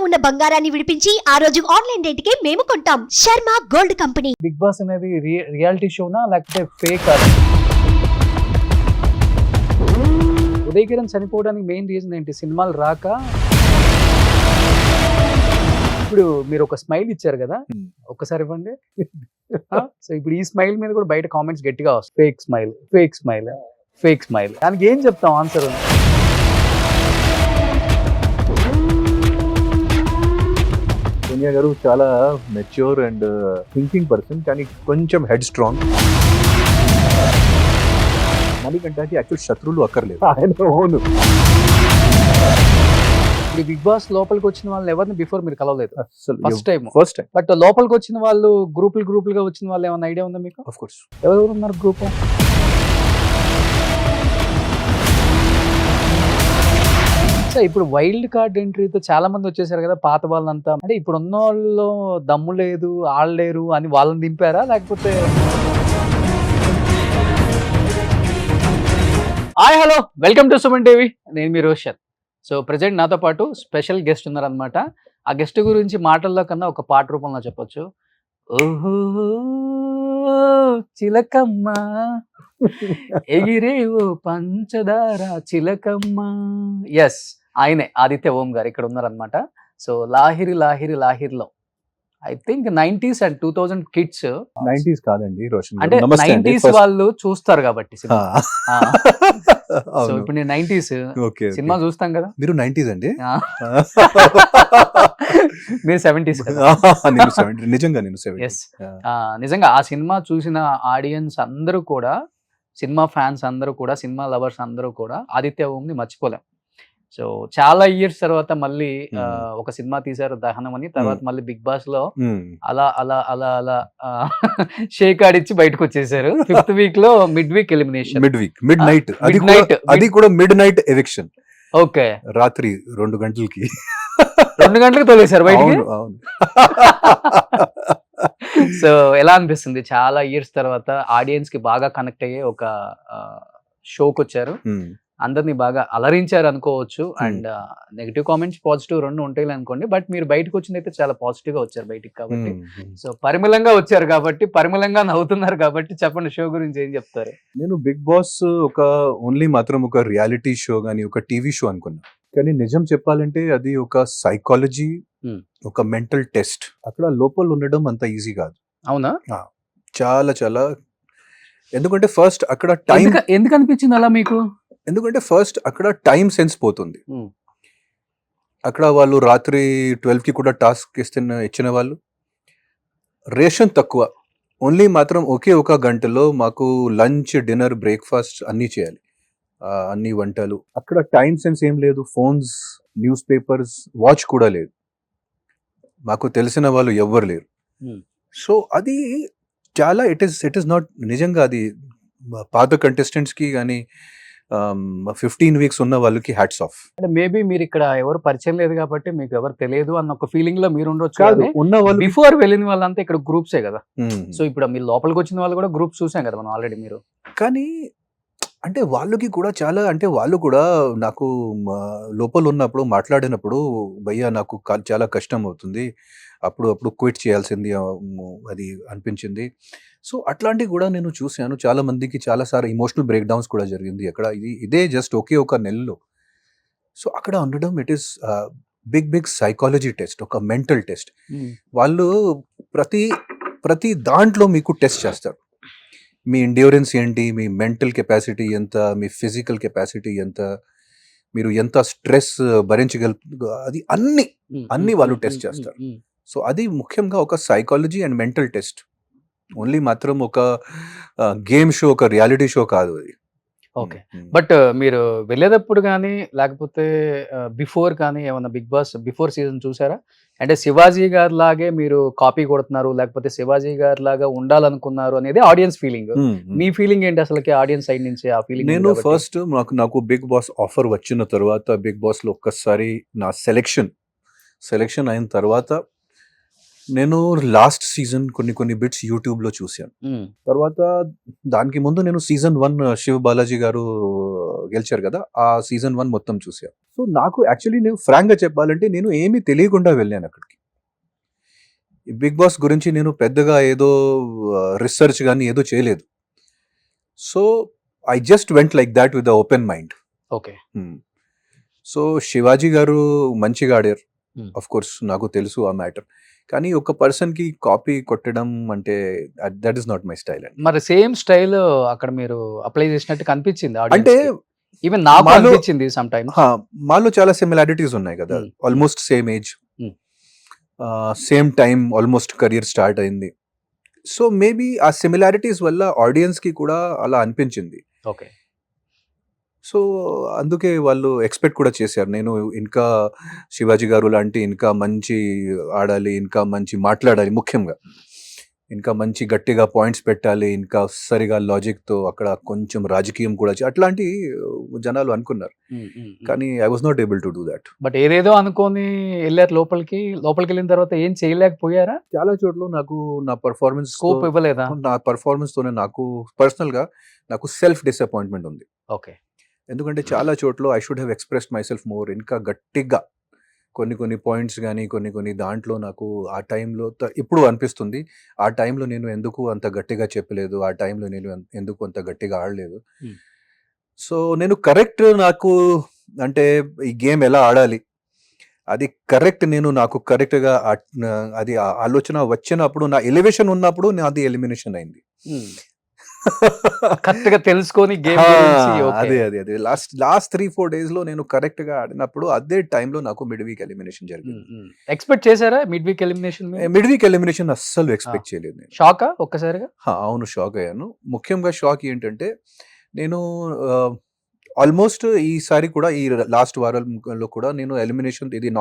ఉన్న బంగారాన్ని విడిపించి ఆ రోజు ఆన్లైన్ రేటుకే మేము కొంటాం. Sharma gold company. Big boss అనేది రియాలిటీ షోనా లేకపోతే ఫేక్? ఉదయ్ కిరణ్ చనిపోవడానికి మెయిన్ రీజన్ ఏంటి? సినిమాలు రాక? ఇప్పుడు మీరు ఒక స్మైల్ ఇచ్చారు కదా, ఒక్కసారి ఇవ్వండి. సో ఇప్పుడు ఈ స్మైల్ మీద కూడా బయట కామెంట్స్ గట్టిగా వస్తాయి. Fake smile, fake smile, fake smile. దానికి ఏం చెప్తాం ఆన్సర్? సోనియా గారు చాలా మెచ్యూర్ అండ్ థింకింగ్ పర్సన్, కానీ కొంచెం హెడ్ స్ట్రాంగ్. మణికంఠకి యాక్చువల్ శత్రువులు అక్కర్లేదు, ఆయన ఓను. ఇప్పుడు బిగ్ బాస్ లోపలికి వచ్చిన వాళ్ళు ఎవరిని బిఫోర్ మీరు కలవలేదు? First time. బట్ లోపలికి వచ్చిన వాళ్ళు గ్రూపులుగా వచ్చిన వాళ్ళు ఏమైనా ఐడియా ఉందా మీకు? Of course. ఎవరెవరు ఉన్నారు గ్రూప్? సో ఇప్పుడు వైల్డ్ కార్డ్ ఎంట్రీతో చాలా మంది వచ్చేసారు కదా, పాత వాళ్ళంతా. అంటే ఇప్పుడు ఉన్న వాళ్ళు దమ్ము లేదు, ఆడలేరు అని వాళ్ళని దింపారా, లేకపోతే? Hi, hello, welcome to Suman TV. నేను మీ రోషన్. సో ప్రజెంట్ నాతో పాటు స్పెషల్ గెస్ట్ ఉన్నారనమాట. ఆ గెస్ట్ గురించి మాటల్లో కన్నా ఒక పాట రూపంలో చెప్పొచ్చు. ఓహో చిలకమ్మ ఎగిరే ఓ పంచదార చిలకమ్మ. ఎస్, ఆయనే ఆదిత్య ఓం గారు ఇక్కడ ఉన్నారనమాట. సో లాహిరి లాహిరి లాహిరిలో I think 90s and 2000 kids. 90s కాదండి రోషన్, అంటే 90s వాళ్ళు చూస్తారు కాబట్టి సినిమా. సో ఇప్పుడు నేను 90s సినిమా చూస్తాం కదా. మీరు 90s అండి? మీరు 70s కదా. నిజంగా నేను 70s. నిజంగా ఆ సినిమా చూసిన ఆడియన్స్ అందరూ కూడా, సినిమా ఫ్యాన్స్ అందరూ కూడా, సినిమా లవర్స్ అందరూ కూడా ఆదిత్య ఓంని మర్చిపోలేం. సో చాలా ఇయర్స్ తర్వాత మళ్ళీ ఒక సినిమా తీశారు దహనం అని. తర్వాత మళ్ళీ బిగ్ బాస్ లో అలా అలా అలా అలా షేక్ ఆడిచ్చి బయటకు వచ్చేసారు. 5th వీక్ లో mid week elimination. Mid night, అది కూడా మిడ్ నైట్ ఎవిక్షన్. ఓకే, రాత్రి 2 గంటలకి 2 గంటలకు తోలేశారు బయటికి. సో ఎలా అనిపిస్తుంది? చాలా ఇయర్స్ తర్వాత ఆడియన్స్ కి బాగా కనెక్ట్ అయ్యే ఒక షోకి వచ్చారు, అందరినీ బాగా అలరించారు అనుకోవచ్చు. అండ్ నెగిటివ్ కామెంట్స్, పాజిటివ్ రెండు ఉంటాయి అనుకోండి. బట్ మీరు బయటకు వచ్చినైతే చాలా పాజిటివ్ గా వచ్చారు బయటికి. కాబట్టి సో పరిమళంగా వచ్చారు కాబట్టి, పరిమళంగా నవ్వుతున్నారు కాబట్టి చెప్పండి, షో గురించి ఏం చెప్తారు? నేను బిగ్ బాస్ ఒక ఓన్లీ మాత్రం ఒక రియాలిటీ షో గానీ ఒక టీవీ షో అనుకున్నా, కానీ నిజం చెప్పాలంటే అది ఒక సైకాలజీ, ఒక మెంటల్ టెస్ట్. అక్కడ లోపల ఉండడం అంత ఈజీ కాదు. అవునా? చాలా చాలా. ఎందుకంటే ఫస్ట్ అక్కడ టైం, ఎందుకు అనిపించింది అలా మీకు? ఎందుకంటే ఫస్ట్ అక్కడ టైం సెన్స్ పోతుంది. అక్కడ వాళ్ళు రాత్రి 12కి కూడా టాస్క్ ఇచ్చిన వాళ్ళు, రేషన్ తక్కువ, ఓన్లీ మాత్రం ఒకే ఒక గంటలో మాకు లంచ్, డిన్నర్, బ్రేక్ఫాస్ట్ అన్నీ చేయాలి, అన్ని వంటలు. అక్కడ టైం సెన్స్ ఏం లేదు, ఫోన్స్, న్యూస్ పేపర్స్, వాచ్ కూడా లేదు. మాకు తెలిసిన వాళ్ళు ఎవ్వరు లేరు. సో అది చాలా ఇట్ ఈస్ నాట్, నిజంగా అది పాత కంటెస్టెంట్స్కి కానీ 15 వీక్స్ ఉన్న వాళ్ళకి హ్యాట్స్ ఆఫ్. అంటే మేబీ మీరు ఇక్కడ ఎవరు పరిచయం లేదు కాబట్టి మీకు ఎవరు తెలియదు అన్న ఒక ఫీలింగ్ లో మీరు ఉండొచ్చు. ఉన్న వాళ్ళు బిఫోర్ వెళ్ళిన వాళ్ళంతా ఇక్కడ గ్రూప్సే కదా. సో ఇప్పుడు మీరు లోపలికి వచ్చిన వాళ్ళు కూడా గ్రూప్స్ చూసాం కదా మనం ఆల్రెడీ. మీరు కానీ అంటే వాళ్ళకి కూడా చాలా, అంటే వాళ్ళు కూడా నాకు లోపల ఉన్నప్పుడు మాట్లాడినప్పుడు, భయ్యా నాకు చాలా కష్టం అవుతుంది, అప్పుడు క్విట్ చేయాల్సింది అది అనిపించింది. సో అట్లాంటివి కూడా నేను చూశాను. చాలా మందికి చాలాసార్లు ఇమోషనల్ బ్రేక్ డౌన్స్ కూడా జరిగింది అక్కడ. ఇదే జస్ట్ ఒకే ఒక నెలలో. సో అక్కడ ఉండడం it is big psychology test, ఒక మెంటల్ టెస్ట్. వాళ్ళు ప్రతి దాంట్లో మీకు టెస్ట్ చేస్తారు. మీ ఎండ్యూరెన్స్ ఏంటి, మీ మెంటల్ కెపాసిటీ ఎంత, మీ ఫిజికల్ కెపాసిటీ ఎంత, మీరు ఎంత స్ట్రెస్ అది అన్ని వాళ్ళు టెస్ట్ చేస్తారు. సో అది ముఖ్యంగా ఒక psychology and mental test. Only మాత్రం ఒక గేమ్ షో, ఒక రియాలిటీ షో కాదు అది. ఓకే, బట్ మీరు వెళ్ళేటప్పుడు కానీ లేకపోతే బిఫోర్ కానీ ఏమన్నా బిగ్ బాస్ బిఫోర్ సీజన్ చూసారా? అంటే శివాజీ గారి లాగే మీరు కాపీ కొడుతున్నారు, లేకపోతే శివాజీ గారి లాగా ఉండాలనుకున్నారు అనేది ఆడియన్స్ ఫీలింగ్. మీ ఫీలింగ్ ఏంటి అసలు ఆడియన్స్ సైడ్ నుంచి? ఆ ఫీలింగ్ నేను ఫస్ట్ నాకు బిగ్ బాస్ ఆఫర్ వచ్చిన తర్వాత బిగ్ బాస్ లో ఒక్కసారి నా సెలెక్షన్ అయిన తర్వాత నేను లాస్ట్ సీజన్ కొన్ని బిట్స్ యూట్యూబ్ లో చూశాను. తర్వాత దానికి ముందు నేను సీజన్ 1 శివ బాలాజీ గారు గెలిచారు కదా! ఆ సీజన్ 1 మొత్తం చూశాను. సో నాకు యాక్చువల్లీ నేను ఫ్రాంక్‌గా చెప్పాలంటే నేను ఏమీ తెలియకుండా వెళ్ళాను అక్కడికి. ఈ 'బిగ్ బాస్' గురించి నేను పెద్దగా ఏదో రిసర్చ్ గాని ఏదో చేయలేదు. So I just went like thought with the open mind. Okay. So Shivaji గారు మంచిగా ఆడారు. Hmm. ఆఫ్ కోర్స్ నాకు తెలుసు ఆ మ్యాటర్. కానీ ఒక పర్సన్‌కి కాపీ కొట్టడం అంటే that is not my style అండి. మరి సేమ్ స్టైల్ అక్కడ మీరు అప్లై చేసినట్టు కనిపించింది అంటే ఈవెన్ నాకు మాలో- అనిపించింది సమ్ టైమ్స్. మాలో చాలా సిమిలారిటీస్ ఉన్నాయి కదా! Hmm. Almost same age. Hmm. Same time almost career start అయింది. సో మేబీ ఆ సిమిలారిటీస్ వల్ల ఆడియన్స్‌కి కూడా అలా అనిపించింది. ఓకే. సో అందుకే వాళ్ళు ఎక్స్పెక్ట్ కూడా చేశారు. నేను ఇంకా శివాజీ గారు లాంటి ఇంకా మంచి ఆడాలి, ఇంకా మంచి మాట్లాడాలి ముఖ్యంగా. ఇంకా మంచి గట్టిగా పాయింట్స్ పెట్టాలి, ఇంకా సరిగా లాజిక్‌తో అక్కడ కొంచెం రాజకీయం కూడా అట్లాంటి జనాలు అనుకున్నారు. కానీ I was not able to do thought. But ఏదేదో అనుకోని వెళ్ళారు లోపలికి వెళ్ళిన తర్వాత ఏం చేయలేకపోయారా? చాలా చోట్ల నాకు నా పెర్ఫార్మెన్స్ స్కోప్ ఇవ్వలేదా? నా పెర్ఫార్మెన్స్‌తోనే నాకు పర్సనల్‌గా నాకు సెల్ఫ్ డిసప్పాయింట్‌మెంట్ ఉంది. ఓకే. ఎందుకంటే చాలా చోట్ల I should have expressed my self more, ఇంకా గట్టిగా కొన్ని పాయింట్స్ గానీ, కొన్ని దాంట్లో నాకు ఆ టైంలో ఇప్పుడు అనిపిస్తుంది. ఆ టైంలో నేను ఎందుకు అంత గట్టిగా చెప్పలేదు, ఆ టైంలో నేను ఎందుకు అంత గట్టిగా ఆడలేదు. Hmm. సో నేను కరెక్ట్ నాకు అంటే ఈ గేమ్ ఎలా ఆడాలి, అది కరెక్ట్ నాకు కరెక్ట్‌గా అది ఆలోచన వచ్చినప్పుడు, నా ఎలివేషన్ ఉన్నప్పుడు నాది ఎలిమినేషన్ అయింది. కరెక్ట్ గా తెలుసుకొని గేమ్ అదే లాస్ట్ 3-4 డేస్ లో నేను కరెక్ట్ గా ఆడినప్పుడు అదే టైంలో నాకు మిడ్ వీక్ ఎలిమినేషన్ జరిగింది. ఎక్స్పెక్ట్ చేశారా mid week elimination? Mid week elimination అస్సలు ఎక్స్పెక్ట్ చేయలేదు నేను. షాకా ఒక్కసారిగా? అవును, షాక్ అయ్యాను. ముఖ్యంగా షాక్ ఏంటంటే నేను ఆల్మోస్ట్ ఈసారి కూడా ఈ లాస్ట్ వారంలో కూడా నేను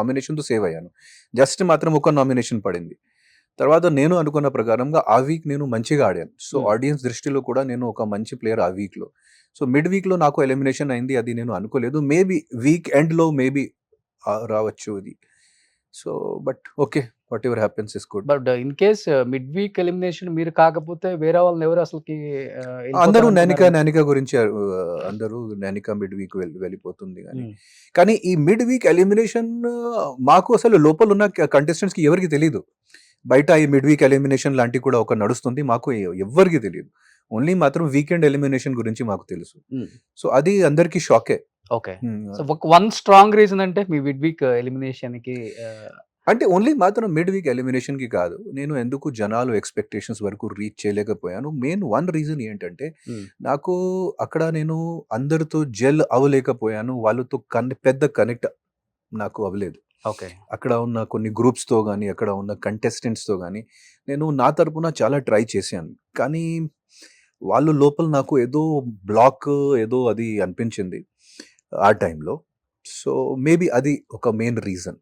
నామినేషన్ తో సేవ్ అయ్యాను. జస్ట్ మాత్రం ఒక నామినేషన్ పడింది. తర్వాత నేను అనుకున్న ప్రకారంగా ఆ వీక్ నేను మంచిగా ఆడాను. సో ఆడియన్స్ దృష్టిలో కూడా నేను ఒక మంచి ప్లేయర్ ఆ వీక్లో. సో మిడ్ వీక్లో నాకు ఎలిమినేషన్ అయింది, అది నేను అనుకోలేదు. మేబీ వీక్ ఎండ్లో మేబీ రావచ్చు ఇది. So but okay, what ever happens is good. But in case mid week elimination మీరు కాకపోతే వేరే వాళ్ళని ఎవరు అసలుకి అందరూ నానికా గురించి అందరూ నానికా మిడ్ వీక్ వెళ్ళిపోతుంది కానీ ఈ మిడ్ వీక్ ఎలిమినేషన్ మాకు అసలు లోపల ఉన్న కంటెస్టెంట్స్కి ఎవరికి తెలియదు. బయట ఈ మిడ్ వీక్ ఎలిమినేషన్ లాంటివి కూడా ఒక నడుస్తుంది, మాకు ఎవ్వరికి తెలియదు. ఓన్లీ మాత్రం వీకెండ్ ఎలిమినేషన్ గురించి మాకు తెలుసు. సో అది అందరికి షాకే. Okay. So one strong reason అంటే మీ మిడ్ వీక్ ఎలిమినేషన్ కి అంటే ఓన్లీ మాత్రం మిడ్ వీక్ ఎలిమినేషన్ కి కాదు, నేను ఎందుకు జనాలు ఎక్స్పెక్టేషన్స్ వరకు రీచ్ చేయలేకపోయాను. మెయిన్ వన్ రీజన్ ఏంటంటే నాకు అక్కడ నేను అందరితో జెల్ అవ్వలేకపోయాను, వాళ్ళతో పెద్ద కనెక్ట్ నాకు అవ్వలేదు. ఓకే. అక్కడ ఉన్న కొన్ని గ్రూప్స్తో కానీ, అక్కడ ఉన్న కంటెస్టెంట్స్తో కానీ నేను నా తరపున చాలా ట్రై చేశాను. కానీ వాళ్ళు లోపల నాకు ఏదో బ్లాక్ ఏదో అది అనిపించింది ఆ టైంలో. సో మేబీ అది ఒక మెయిన్ రీజన్.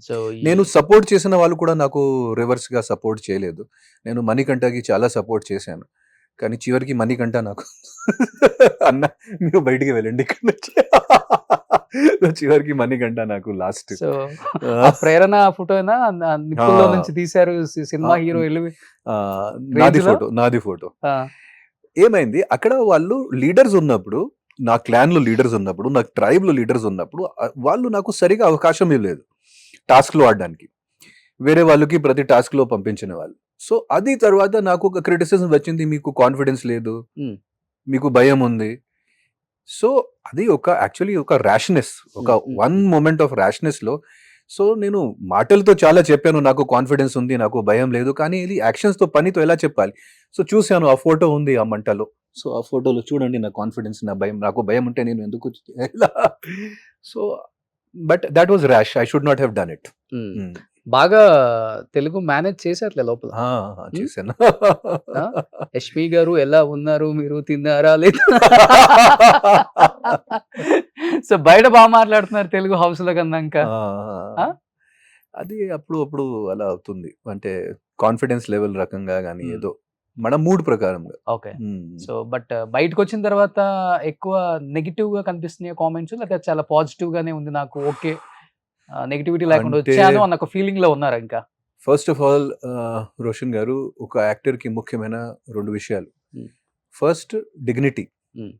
సో నేను సపోర్ట్ చేసిన వాళ్ళు కూడా నాకు రివర్స్గా సపోర్ట్ చేయలేదు. నేను మణికంఠకి చాలా సపోర్ట్ చేశాను, కానీ చివరికి మణికంఠ నాకు అన్న మీరు బయటికి వెళ్ళండి ఇక్కడ నుంచి. చివరికి మణికంఠ నాకు లాస్ట్. సో ప్రేరణ ఫోటోనా నిప్పుల్లో నుంచి తీశారు సినిమా హీరో నాది ఫోటో. ఏమైంది అక్కడ వాళ్ళు లీడర్స్ ఉన్నప్పుడు, నా క్లాన్ లో లీడర్స్ ఉన్నప్పుడు, నా ట్రైబ్ లో లీడర్స్ ఉన్నప్పుడు వాళ్ళు నాకు సరిగా అవకాశం ఇవ్వలేదు టాస్క్ లో ఆడడానికి. వేరే వాళ్ళకి ప్రతి టాస్క్ లో పంపించిన వాళ్ళు. సో అది తర్వాత నాకు ఒక క్రిటిసిజం వచ్చింది, మీకు కాన్ఫిడెన్స్ లేదు, మీకు భయం ఉంది. సో అది యాక్చువల్లీ ఒక ర్యాష్నెస్, ఒక వన్ మూమెంట్ ఆఫ్ ర్యాష్నెస్ లో. సో నేను మాటలతో చాలా చెప్పాను, నాకు కాన్ఫిడెన్స్ ఉంది, నాకు భయం లేదు, కానీ ఇది యాక్షన్స్ తో పనితో ఎలా చెప్పాలి. సో చూశాను, ఆ ఫోటో ఉంది ఆ మంటలో. సో ఆ ఫోటోలో చూడండి నా కాన్ఫిడెన్స్, నా భయం. నాకు భయం ఉంటే నేను ఎందుకు so but that was rash, I should not have done it. బాగా తెలుగు మేనేజ్ చేశారులే లోపల. చేశాను. యష్మి గారు ఎలా ఉన్నారు, మీరు తిన్నారా లేదా? సో బయట బాగా మాట్లాడుతున్నారు తెలుగు హౌస్ లో కన్నాక. అది అప్పుడు అలా అవుతుంది, అంటే కాన్ఫిడెన్స్ లెవెల్ రకంగా కానీ ఏదో మన మూడ్ ప్రకారంగా. ఓకే. సో బట్ బయటకు వచ్చిన తర్వాత ఎక్కువ నెగిటివ్ గా కనిపిస్తున్నాయి కామెంట్స్, లేకపోతే చాలా పాజిటివ్ గానే ఉంది నాకు, ఓకే నెగిటివిటీ లేకుండా వచ్చాను అన్న ఒక ఫీలింగ్ లో ఉన్నారా? ఇంకా ఫస్ట్ ఆఫ్ ఆల్ రోషన్ గారు, ఒక యాక్టర్కి ముఖ్యమైన 2 విషయాలు. Hmm. First dignity, Hmm.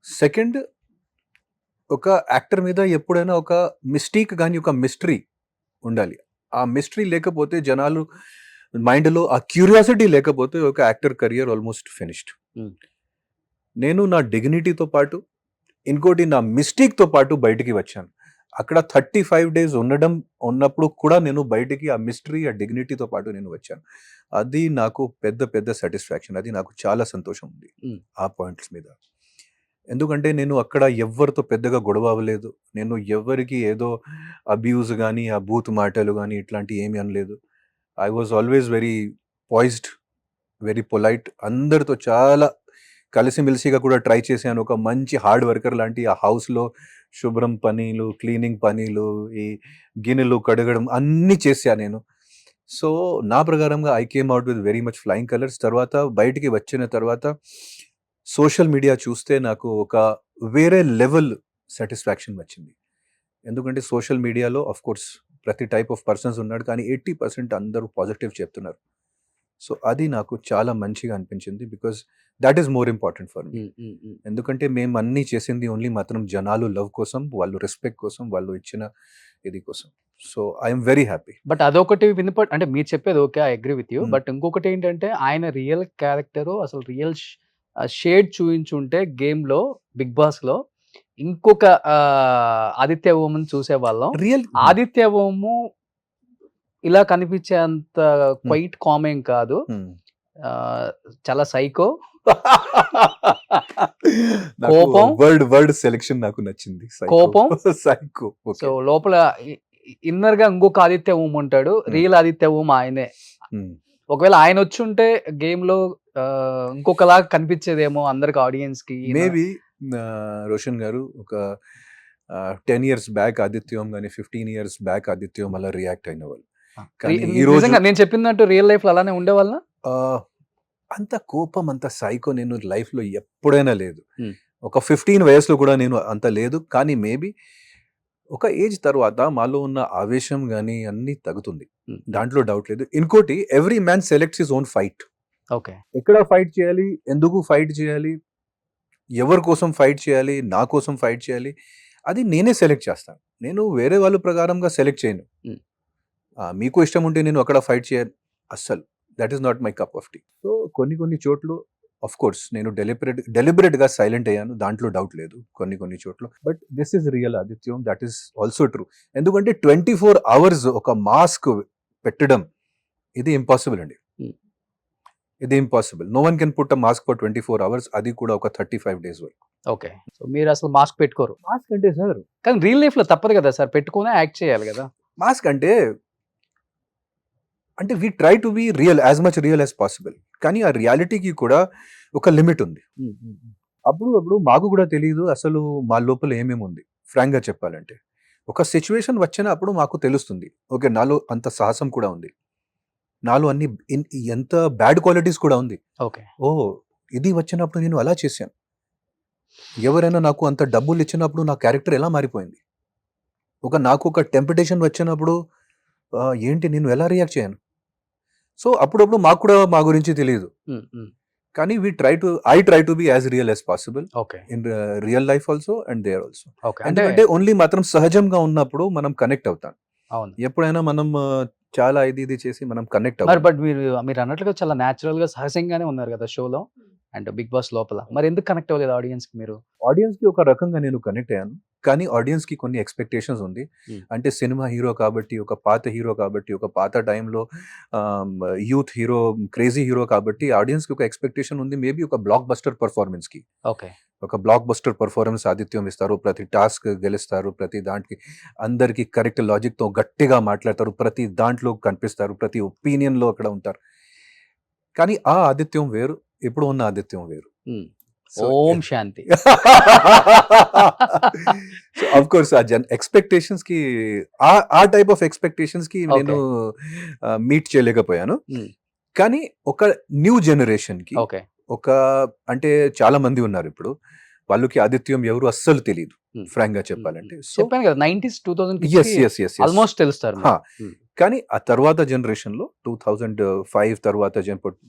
Second ఒక యాక్టర్ మీద ఎప్పుడైనా ఒక మిస్టేక్ కానీ ఒక మిస్టరీ ఉండాలి. ఆ మిస్టరీ లేకపోతే జనాలు మైండ్లో ఆ క్యూరియాసిటీ లేకపోతే ఒక actor career almost finished. Hmm. నేను నా డిగ్నిటీతో పాటు ఇంకోటి నా మిస్టేక్తో పాటు బయటికి వచ్చాను. అక్కడ 35 డేస్ ఉన్నప్పుడు కూడా నేను బయటికి ఆ మిస్టరీ, ఆ డిగ్నిటీతో పాటు నేను వచ్చాను. అది నాకు పెద్ద సాటిస్ఫాక్షన్. అది నాకు చాలా సంతోషం ఉంది Hmm. ఆ పాయింట్స్ మీద. ఎందుకంటే నేను అక్కడ ఎవ్వరితో పెద్దగా గొడవ అవ్వలేదు. నేను ఎవ్వరికి ఏదో అబ్యూజ్ కానీ, ఆ బూత్ మాటలు కానీ ఇట్లాంటివి ఏమీ అనలేదు. I was always very poised, very polite. అందరితో చాలా కలిసిమెలిసిగా కూడా ట్రై చేశాను. ఒక మంచి హార్డ్ వర్కర్ లాంటి ఆ హౌస్లో శుభ్రం పనీలు, క్లీనింగ్ పనీలు, ఈ గిన్నెలు కడగడం అన్నీ చేశాను నేను. సో నా ప్రకారంగా I came out with very much flying colours. తర్వాత బయటికి వచ్చిన తర్వాత సోషల్ మీడియా చూస్తే నాకు ఒక వేరే లెవెల్ సాటిస్ఫాక్షన్ వచ్చింది. ఎందుకంటే సోషల్ మీడియాలో ఆఫ్ కోర్స్ ప్రతి టైప్ ఆఫ్ పర్సన్స్ ఉన్నాడు, కానీ 80% అందరూ పాజిటివ్ చెప్తున్నారు. సో అది నాకు చాలా మంచిగా అనిపించింది. Because that is more important for me. ఎందుకంటే మేము అన్నీ చేసింది ఓన్లీ మాత్రం జనాలు లవ్ కోసం, వాళ్ళు రెస్పెక్ట్ కోసం, వాళ్ళు ఇచ్చిన ఇది కోసం. So I'm very happy. But అదొకటి అంటే మీరు చెప్పేది okay, I agree with you. Hmm. But ఇంకొకటి ఏంటంటే ఆయన రియల్ క్యారెక్టర్, అసలు రియల్ షేడ్ చూయించుంటే గేమ్ లో, బిగ్ బాస్ లో ఇంకొక ఆదిత్య ఓమన్ చూసేవాళ్ళం. రియల్ ఆదిత్య ఓము ఇలా కనిపించేంత క్వైట్ కామేం కాదు, చాలా సైకో, కోపం. వర్డ్ సెలెక్షన్ నాకు నచ్చింది. కోపం. సైకో. సో లోపల ఇన్నర్ గా ఇంకొక ఆదిత్య ఓం ఉంటాడు. రియల్ ఆదిత్య ఓం ఆయనే. ఒకవేళ ఆయన వచ్చి ఉంటే గేమ్ లో ఇంకొకలాగా కనిపించేదేమో అందరికి, ఆడియన్స్ కి. మేబీ రోషన్ గారు ఒక 10 years బ్యాక్ ఆదిత్యం కానీ 15 years బ్యాక్ ఆదిత్యం అలా రియాక్ట్ అయిన వాళ్ళు. కానీ ఈ రోజు నిజంగా నేను చెప్పినట్టు రియల్ లైఫ్ లో అలానే ఉండేవాళ్ళ. అంత కోపం, అంత సైకో నేను లైఫ్ లో ఎప్పుడైనా లేదు. Hmm. ఒక 15 వయసులో కూడా నేను అంత లేదు. కానీ మేబీ ఒక ఏజ్ తర్వాత మాలో ఉన్న ఆవేశం కానీ అన్ని తగ్గుతుంది, దాంట్లో డౌట్ లేదు. ఇంకోటి, every man selects his own fight. Okay, ఎక్కడ ఫైట్ చేయాలి, ఎందుకు ఫైట్ చేయాలి, ఎవరి కోసం ఫైట్ చేయాలి, నా కోసం ఫైట్ చేయాలి, అది నేనే సెలెక్ట్ చేస్తాను. నేను వేరే వాళ్ళ ప్రకారంగా సెలెక్ట్ చేయను. Hmm. మీకు ఇష్టం ఉంటే నేను అక్కడ ఫైట్ చేయను అస్సలు. That is not my cup of tea. So కొన్ని చోట్ల ఆఫ్ కోర్స్ నేను డెలిబరేట్గా సైలెంట్ అయ్యాను, దాంట్లో డౌట్ లేదు కొన్ని చోట్ల. బట్ దిస్ ఈస్ రియల్ ఆదిత్యం, దట్ ఈస్ ఆల్సో ట్రూ. ఎందుకంటే 24 hours ఒక మాస్క్ పెట్టడం ఇది ఇంపాసిబుల్ అండి. ఇది impossible. No one can put a mask for 24 hours, అది కూడా ఒక 35 days వరకు. ఓకే. సో మీరు అసలు మాస్క్ పెట్టుకోరు. మాస్క్ అంటే సార్, కానీ రియల్ లైఫ్ లో తప్పదు కదా సార్, పెట్టుకునే యాక్ట్ చేయాలి కదా. మాస్క్ అంటే we try to be real, as much real as possible. కానీ ఆ రియాలిటీకి కూడా ఒక లిమిట్ ఉంది. అప్పుడు మాకు కూడా తెలియదు అసలు మా లోపల ఏమేమి ఉంది. ఫ్రాంక్గా చెప్పాలంటే ఒక సిచ్యువేషన్ వచ్చినప్పుడు మాకు తెలుస్తుంది, ఓకే నాలో అంత సాహసం కూడా ఉంది, నాలో అన్ని ఎంత బ్యాడ్ క్వాలిటీస్ కూడా ఉంది. ఓకే, ఓ ఇది వచ్చినప్పుడు నేను అలా చేశాను. ఎవరైనా నాకు అంత డబ్బులు ఇచ్చినప్పుడు నా క్యారెక్టర్ ఎలా మారిపోయింది. నాకు ఒక టెంప్టేషన్ వచ్చినప్పుడు ఏంటి నేను ఎలా రియాక్ట్ చేయను. సో అప్పుడప్పుడు మాకు కూడా మా గురించి తెలియదు. కానీ I try to be as real as possible okay, in real life also and there also. Okay. ఎందుకంటే ఓన్లీ మాత్రం సహజంగా ఉన్నప్పుడు మనం కనెక్ట్ అవుతాం. అవును. ఎప్పుడైనా మనం చాలా ఇది చేసి మనం కనెక్ట్ మరి అవుతాం. బట్ మీరు అన్నట్లుగా చాలా న్యాచురల్ గా, సహజంగానే ఉన్నారు కదా షోలో అండ్ బిగ్ బాస్ లోపల. మరి ఎందుకు కనెక్ట్ అవ్వలేదు ఆడియన్స్ కి మీరు? ఆడియన్స్ కి ఒక రకంగా నేను కనెక్ట్ అయ్యాను, కానీ ఆడియన్స్ కి కొన్ని ఎక్స్పెక్టేషన్స్ ఉంది. అంటే సినిమా హీరో కాబట్టి, ఒక పాత హీరో కాబట్టి, ఒక పాత టైంలో యూత్ హీరో, క్రేజీ హీరో కాబట్టి ఆడియన్స్ కి ఒక ఎక్స్పెక్టేషన్ ఉంది. మేబీ ఒక బ్లాక్ బస్టర్ పర్ఫార్మెన్స్ కి, ఓకే, ఒక బ్లాక్ బస్టర్ పర్ఫార్మెన్స్ ఆదిత్యం ఇస్తారు. ప్రతి టాస్క్ గెలుస్తారు, ప్రతి దాంట్కి అందరికి కరెక్ట్ లాజిక్ తో గట్టిగా మాట్లాడతారు, ప్రతి దాంట్లో కనిపిస్తారు, ప్రతి ఒపీనియన్ లో అక్కడ ఉంటారు. కానీ ఆ ఆదిత్యం వేరు, ఇప్పుడు ఉన్న ఆదిత్యం వేరు. ఓం శాంతి. ఆఫ్ కోర్స్ ఆ ఎక్స్పెక్టేషన్స్ కి, ఆ టైప్ ఆఫ్ ఎక్స్పెక్టేషన్స్ కి నేను మీట్ చేయలేకపోయాను. కానీ ఒక న్యూ జనరేషన్ కి, ఒక అంటే చాలా మంది ఉన్నారు ఇప్పుడు, వాళ్ళకి ఆదిత్యం ఎవరు అస్సలు తెలియదు ఫ్రాంక్ గా చెప్పాలంటే. చెప్పాను కదా 90s 2000 yes ఆల్మోస్ట్ తెలుస్తారు. కానీ ఆ తర్వాత జనరేషన్లో 2005 తర్వాత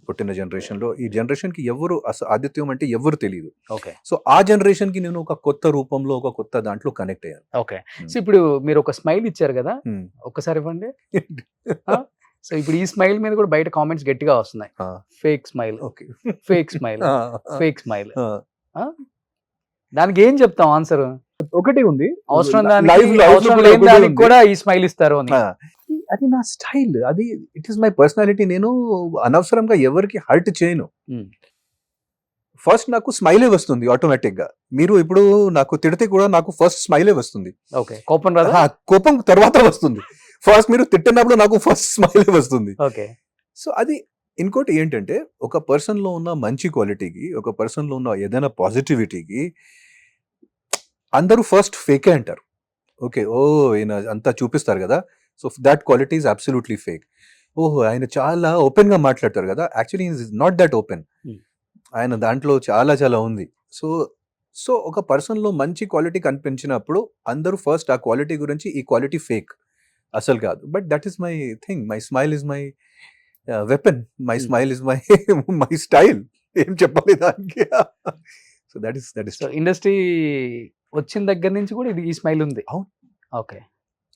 పుట్టిన జనరేషన్లో ఈ జనరేషన్కి ఎవరు ఆదిత్యం అంటే ఎవరు తెలియదు. ఓకే సో ఆ జనరేషన్కి నేను ఒక కొత్త రూపంలో ఒక కొత్త దాంట్లో కనెక్ట్ అయ్యాను. ఓకే సో ఇప్పుడు మీరు ఒక స్మైల్ ఇచ్చారు కదా, Hmm. ఒక్కసారి ఇవ్వండి. సో ఇప్పుడు ఈ స్మైల్ మీద కూడా బయట కామెంట్స్ గట్టిగా వస్తున్నాయి. Fake smile, okay. Fake smile, fake smile. దానికి ఏం చెప్తాం ఆన్సర్? ఒకటి ఉంది అవసరం Live దానికి, లో అవసరం కూడా లేని ఒకటి దానికి ఉంది. కూడా ఈ స్మైల్ ఇస్తారు అని. అది నా స్టైల్, అది ఇట్ ఈస్ మై పర్సనాలిటీ. నేను అనవసరంగా ఎవరికి హర్ట్ చేయను. Hmm. ఫస్ట్ నాకు స్మైలే వస్తుంది ఆటోమేటిక్ గా. మీరు ఇప్పుడు నాకు తిడితే కూడా నాకు ఫస్ట్ స్మైలే వస్తుంది. ఓకే కోపం రాదా? కోపం తర్వాత వస్తుంది. ఫస్ట్ మీరు తిట్టినప్పుడు నాకు ఫస్ట్ స్మైలే వస్తుంది. ఓకే సో అది ఇంకోటి ఏంటంటే ఒక పర్సన్ లో ఉన్న మంచి క్వాలిటీకి, ఒక పర్సన్ లో ఉన్న ఏదైనా పాజిటివిటీకి అందరూ ఫస్ట్ ఫేకే అంటారు. ఓకే, ఓ ఈయన అంతా చూపిస్తారు కదా, so that quality is absolutely fake. ఓహో ఆయన చాలా ఓపెన్ గా మాట్లాడతారు కదా, actually is not that open. Hmm. ఆయన దాంట్లో చాలా చాలా ఉంది. సో సో ఒక పర్సన్ లో మంచి క్వాలిటీ కనిపించినప్పుడు అందరూ ఫస్ట్ ఆ క్వాలిటీ గురించి, ఈ క్వాలిటీ ఫేక్ అసలు కాదు. But that is my thing. My smile is my weapon. My Hmm. Smile is my my style. ఏం చెప్పాలి దానికి? So that is so industry వచ్చిన దగ్గర నుంచి కూడా ఇది ఈ స్మైల్ ఉంది. అవును. ఓకే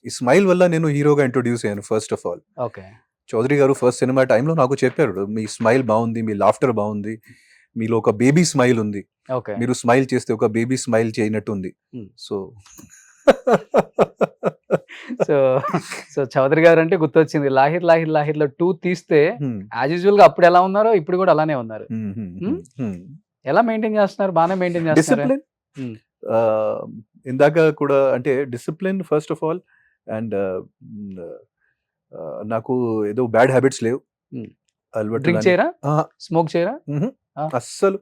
ఈ స్మైల్ వల్ల నేను హీరోగా ఇంట్రొడ్యూస్ అయ్యాను first of all. Okay Chowdary గారు ఫస్ట్ సినిమా టైంలో నాకు చెప్పారు, మీ స్మైల్ బాగుంది, మీ లాఫ్టర్ బాగుంది, మీలో ఒక బేబీ స్మైల్ ఉంది, ఓకే మీరు స్మైల్ చేస్తే ఒక బేబీ స్మైల్ చేయనట్టు ఉంది. Hmm. So so so Chowdary గారు అంటే గుర్తొచ్చింది. లాహిర్ లాహిర్ లాహిర్ లో 2 తీస్తే యాజ్ యూజువల్ గా అప్పుడు ఎలా ఉన్నారో ఇప్పుడు కూడా అలానే ఉన్నారు. ఎలా మెయింటైన్ చేస్తున్నారు? బాగానే మెయింటైన్ చేస్తున్నారు. Discipline Hmm. ఇందాక కూడా అంటే discipline first of all. And నాకు ఏదో బ్యాడ్ హ్యాబిట్స్ లేవు. Hmm. అలవాటు డ్రింక్ లాని- చేయరా? ఆహా, స్మోక్ చేయరా? Ah. అస్సలు.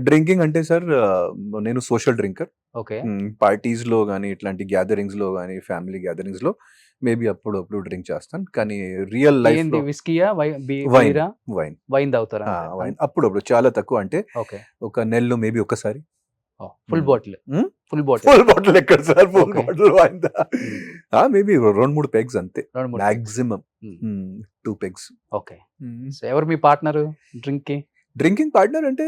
డ్రింకింగ్ అంటే సార్ నేను సోషల్ డ్రింకర్. ఓకే పార్టీస్ లో కానీ, ఇట్లాంటి గ్యాదరింగ్స్ లో కానీ, ఫ్యామిలీ గ్యాదరింగ్స్ లో మేబీ అప్పుడు డ్రింక్ చేస్తాను. కానీ రియల్ లైఫ్ ఏంది లో విస్కీయా వైన్ బీరా వైన్ వైన్ తాగుతారా? వైన్ అప్పుడప్పుడు, చాలా తక్కువ. అంటే ఓకే ఒక నెలలో మేబీ ఒక్కసారి. Full bottle, Hmm? Full bottle full bottle ఎక్కడ sir? Full Okay. Bottle wine maybe 2-3 pegs అంతే, 2-3 maximum. Hmm. 2 pegs. Okay so ఎవరు మీ పార్ట్నర్ డ్రింక్ కి? డ్రింకింగ్ పార్ట్నర్ అంటే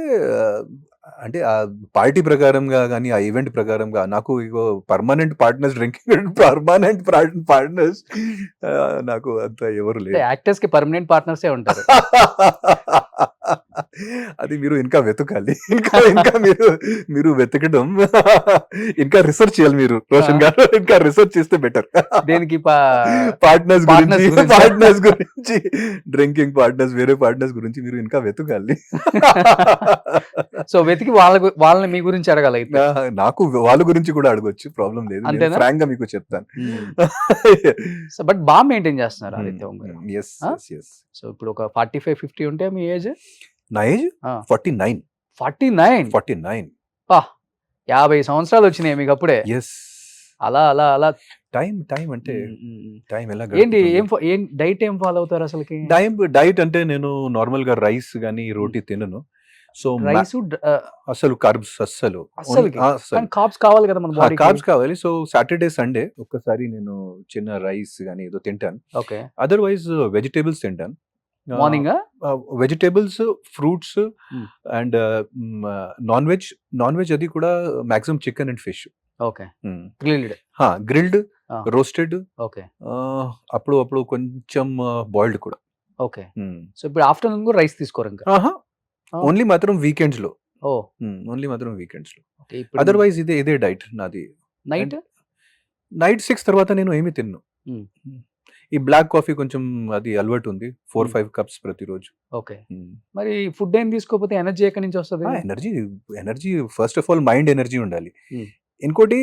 అంటే ఆ పార్టీ ప్రకారంగా కానీ, ఆ ఈవెంట్ ప్రకారంగా నాకు ఇగో permanent partners, drinking permanent partners నాకు అంత ఎవరు లేరు. యాక్టర్స్ కి పర్మనెంట్ పార్ట్నర్సే ఉంటారు. అది మీరు ఇంకా వెతకాలి. ఇంకా ఇంకా మీరు వెతకడం, ఇంకా రీసెర్చ్ చేయాలి మీరు, రోషన్ గారు. ఇంకా రీసెర్చ్ చేస్తే బెటర్. దేనికి పార్ట్నర్స్ Partners గురించి, గురించా? పార్ట్నర్స్ గురించి, డ్రింకింగ్ పార్ట్నర్స్, వేరే పార్ట్నర్స్ గురించి మీరు ఇంకా వెతకాలి. సో వెతికి వాళ్ళని మీ గురించి అడగాలి అయితే. నాకు వాళ్ళ గురించి కూడా అడగొచ్చు, ప్రాబ్లం లేదు. అంతేనా? ఫ్రాంక్ గా మీకు చెప్తాను. సో బట్ బాగా మెయింటైన్ చేస్తున్నారు ఆదిత్య ఓం గారు. Yes Huh? Yes yes. So ఇప్పుడు ఒక 45-50 ఉంటే మీ ఏజ్ నా ఏజ్ 49. 49. 50 సంవత్సరాలు వచ్చినాయి మీకు అప్పుడే. ఎస్. అలా అలా అలా టైం అంటే టైం ఎలా ఏంటి గడుపుతుంది? ఏం డైట్ ఏం ఫాలో అవుతారు అసలుకి? డైట్ అంటే నేను నార్మల్ గా రైస్ గానీ, రోటీ తినను. సో రైస్ అసలు కార్బ్స్ అస్సలు అస్సలుకి? కానీ కార్బ్స్ కావాలి కదా మన బాడీకి. కార్బ్స్ కావాలి. సో సాటర్డే సండే ఒక్కసారి నేను చిన్న రైస్ గానీ ఏదో తింటాను. ఓకే అదర్వైజ్ వెజిటేబుల్స్ తింటాను. Morning vegetables, fruits Hmm. And non veg అది కూడా maximum chicken and fish. Okay grilled. Grilled, Ah. Roasted, okay అప్పుడు కొంచెం బాయిల్డ్ కూడా. ఓకే సో ఇప్పుడు ఆఫ్టర్నూన్ కూడా రైస్ తీసుకోరు ఇంకా? Ah. ఓన్లీ మాత్రం వీకెండ్స్ లో. ఓ ఓన్లీ మాత్రం వీకెండ్స్ లో. ఓకే ఇప్పుడు అదర్వైజ్ ఇదే డైట్ నాది. నైట్ నైట్ 6 తర్వాత నేను ఏమి తిన్ను. Hmm. ఈ బ్లాక్ కాఫీ కొంచెం అది అలవాటు ఉంది. 4-5 కప్స్ ప్రతిరోజు. ఓకే మరి ఫుడ్ ఏం తీసుకోకపోతే ఎనర్జీ ఎక్కడి నుంచి వస్తుంది? Energy first of all mind energy ఉండాలి. Hmm. ఇంకోటి